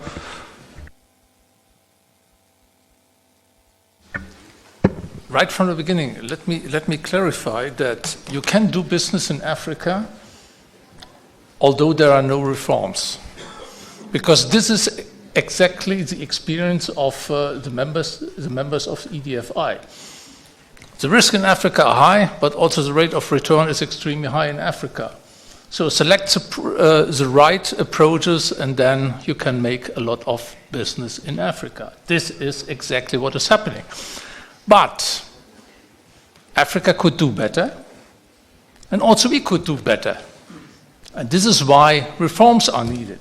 Right from the beginning, let me clarify that you can do business in Africa, although there are no reforms, because this is exactly the experience of the members of EDFI. The risks in Africa are high, but also the rate of return is extremely high in Africa. So select the right approaches, and then you can make a lot of business in Africa. This is exactly what is happening. But Africa could do better, and also we could do better. And this is why reforms are needed.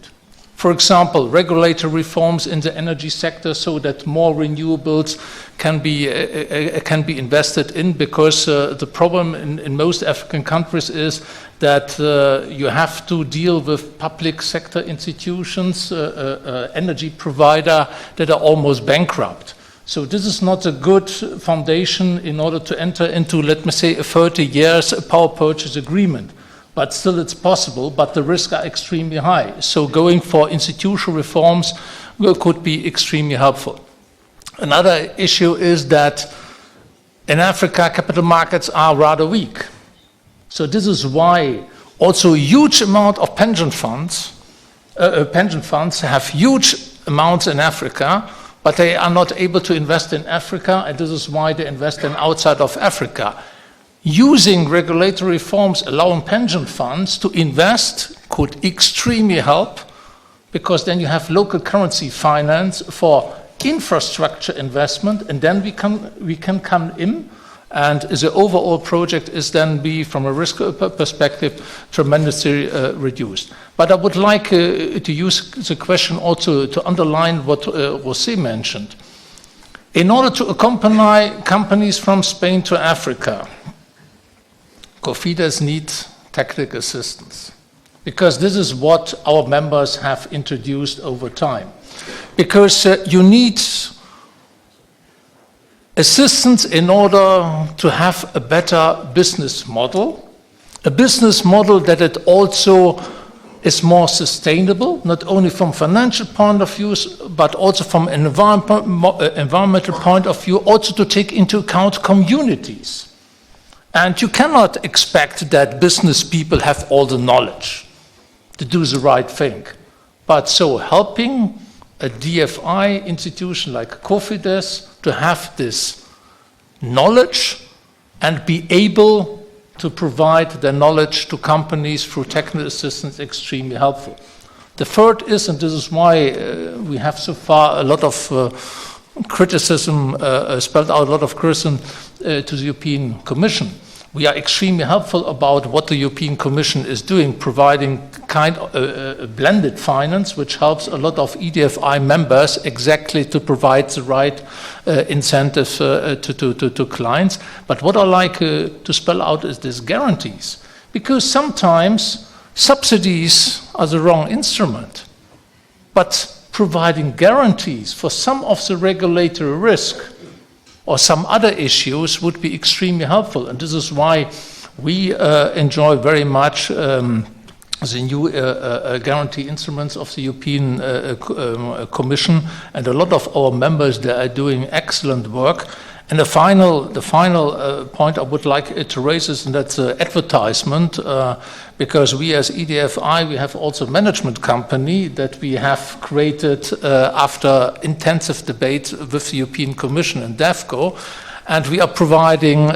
For example, regulatory reforms in the energy sector so that more renewables can be invested in, because the problem in most African countries is that you have to deal with public sector institutions, energy provider that are almost bankrupt. So this is not a good foundation in order to enter into, let me say, a 30 years power purchase agreement. But still it's possible, but the risks are extremely high. So going for institutional reforms could be extremely helpful. Another issue is that in Africa, capital markets are rather weak. So this is why also a huge amount of pension funds have huge amounts in Africa, but they are not able to invest in Africa, and this is why they invest in outside of Africa. Using regulatory reforms allowing pension funds to invest could extremely help, because then you have local currency finance for infrastructure investment, and then we can come in, and the overall project is then be, from a risk perspective, tremendously reduced. But I would like to use the question also to underline what José mentioned. In order to accompany companies from Spain to Africa, COFIDES need technical assistance, because this is what our members have introduced over time. Because you need assistance in order to have a better business model that it also is more sustainable, not only from financial point of view, but also from an environmental point of view, also to take into account communities. And you cannot expect that business people have all the knowledge to do the right thing. But so helping a DFI institution like COFIDES to have this knowledge and be able to provide the knowledge to companies through technical assistance extremely helpful. The third is, and this is why we have so far a lot of criticism, spelled out a lot of criticism to the European Commission. We are extremely helpful about what the European Commission is doing, providing kind of blended finance, which helps a lot of EDFI members exactly to provide the right incentives to clients. But what I like to spell out is these guarantees, because sometimes subsidies are the wrong instrument, but providing guarantees for some of the regulatory risk or some other issues would be extremely helpful. And this is why we enjoy very much the new guarantee instruments of the European Commission, and a lot of our members, they are doing excellent work. And the final point I would like to raise is that advertisement, because we as EDFI, we have also a management company that we have created after intensive debate with the European Commission and DEFCO, and we are providing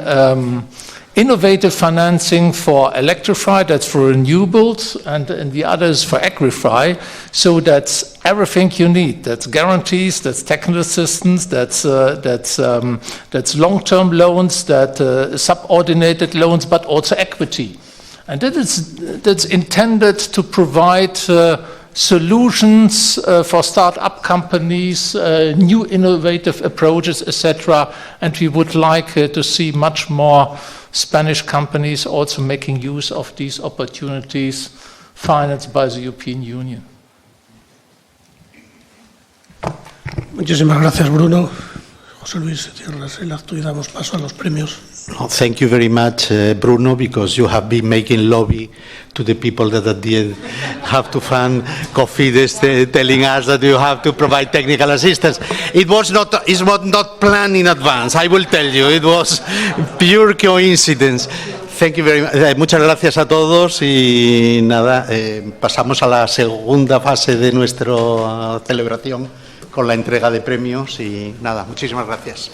innovative financing for Electrify, that's for renewables, and the other is for Agrify, so that's everything you need. That's guarantees, that's technical assistance, that's long-term loans, subordinated loans, but also equity. And that's intended to provide solutions for start-up companies, new innovative approaches, etc. And we would like to see much more Spanish companies also making use of these opportunities financed by the European Union. Muchísimas gracias, Bruno. José Luis, cierras el acto y damos paso a los premios. Thank you very much, Bruno, because you have been making lobby to the people that at the end have to fund Cofidis, telling us that you have to provide technical assistance. It's not planned in advance, I will tell you. It was pure coincidence. Thank you very much. Muchas gracias a todos y nada, pasamos a la segunda fase de nuestra celebración con la entrega de premios y nada, muchísimas gracias.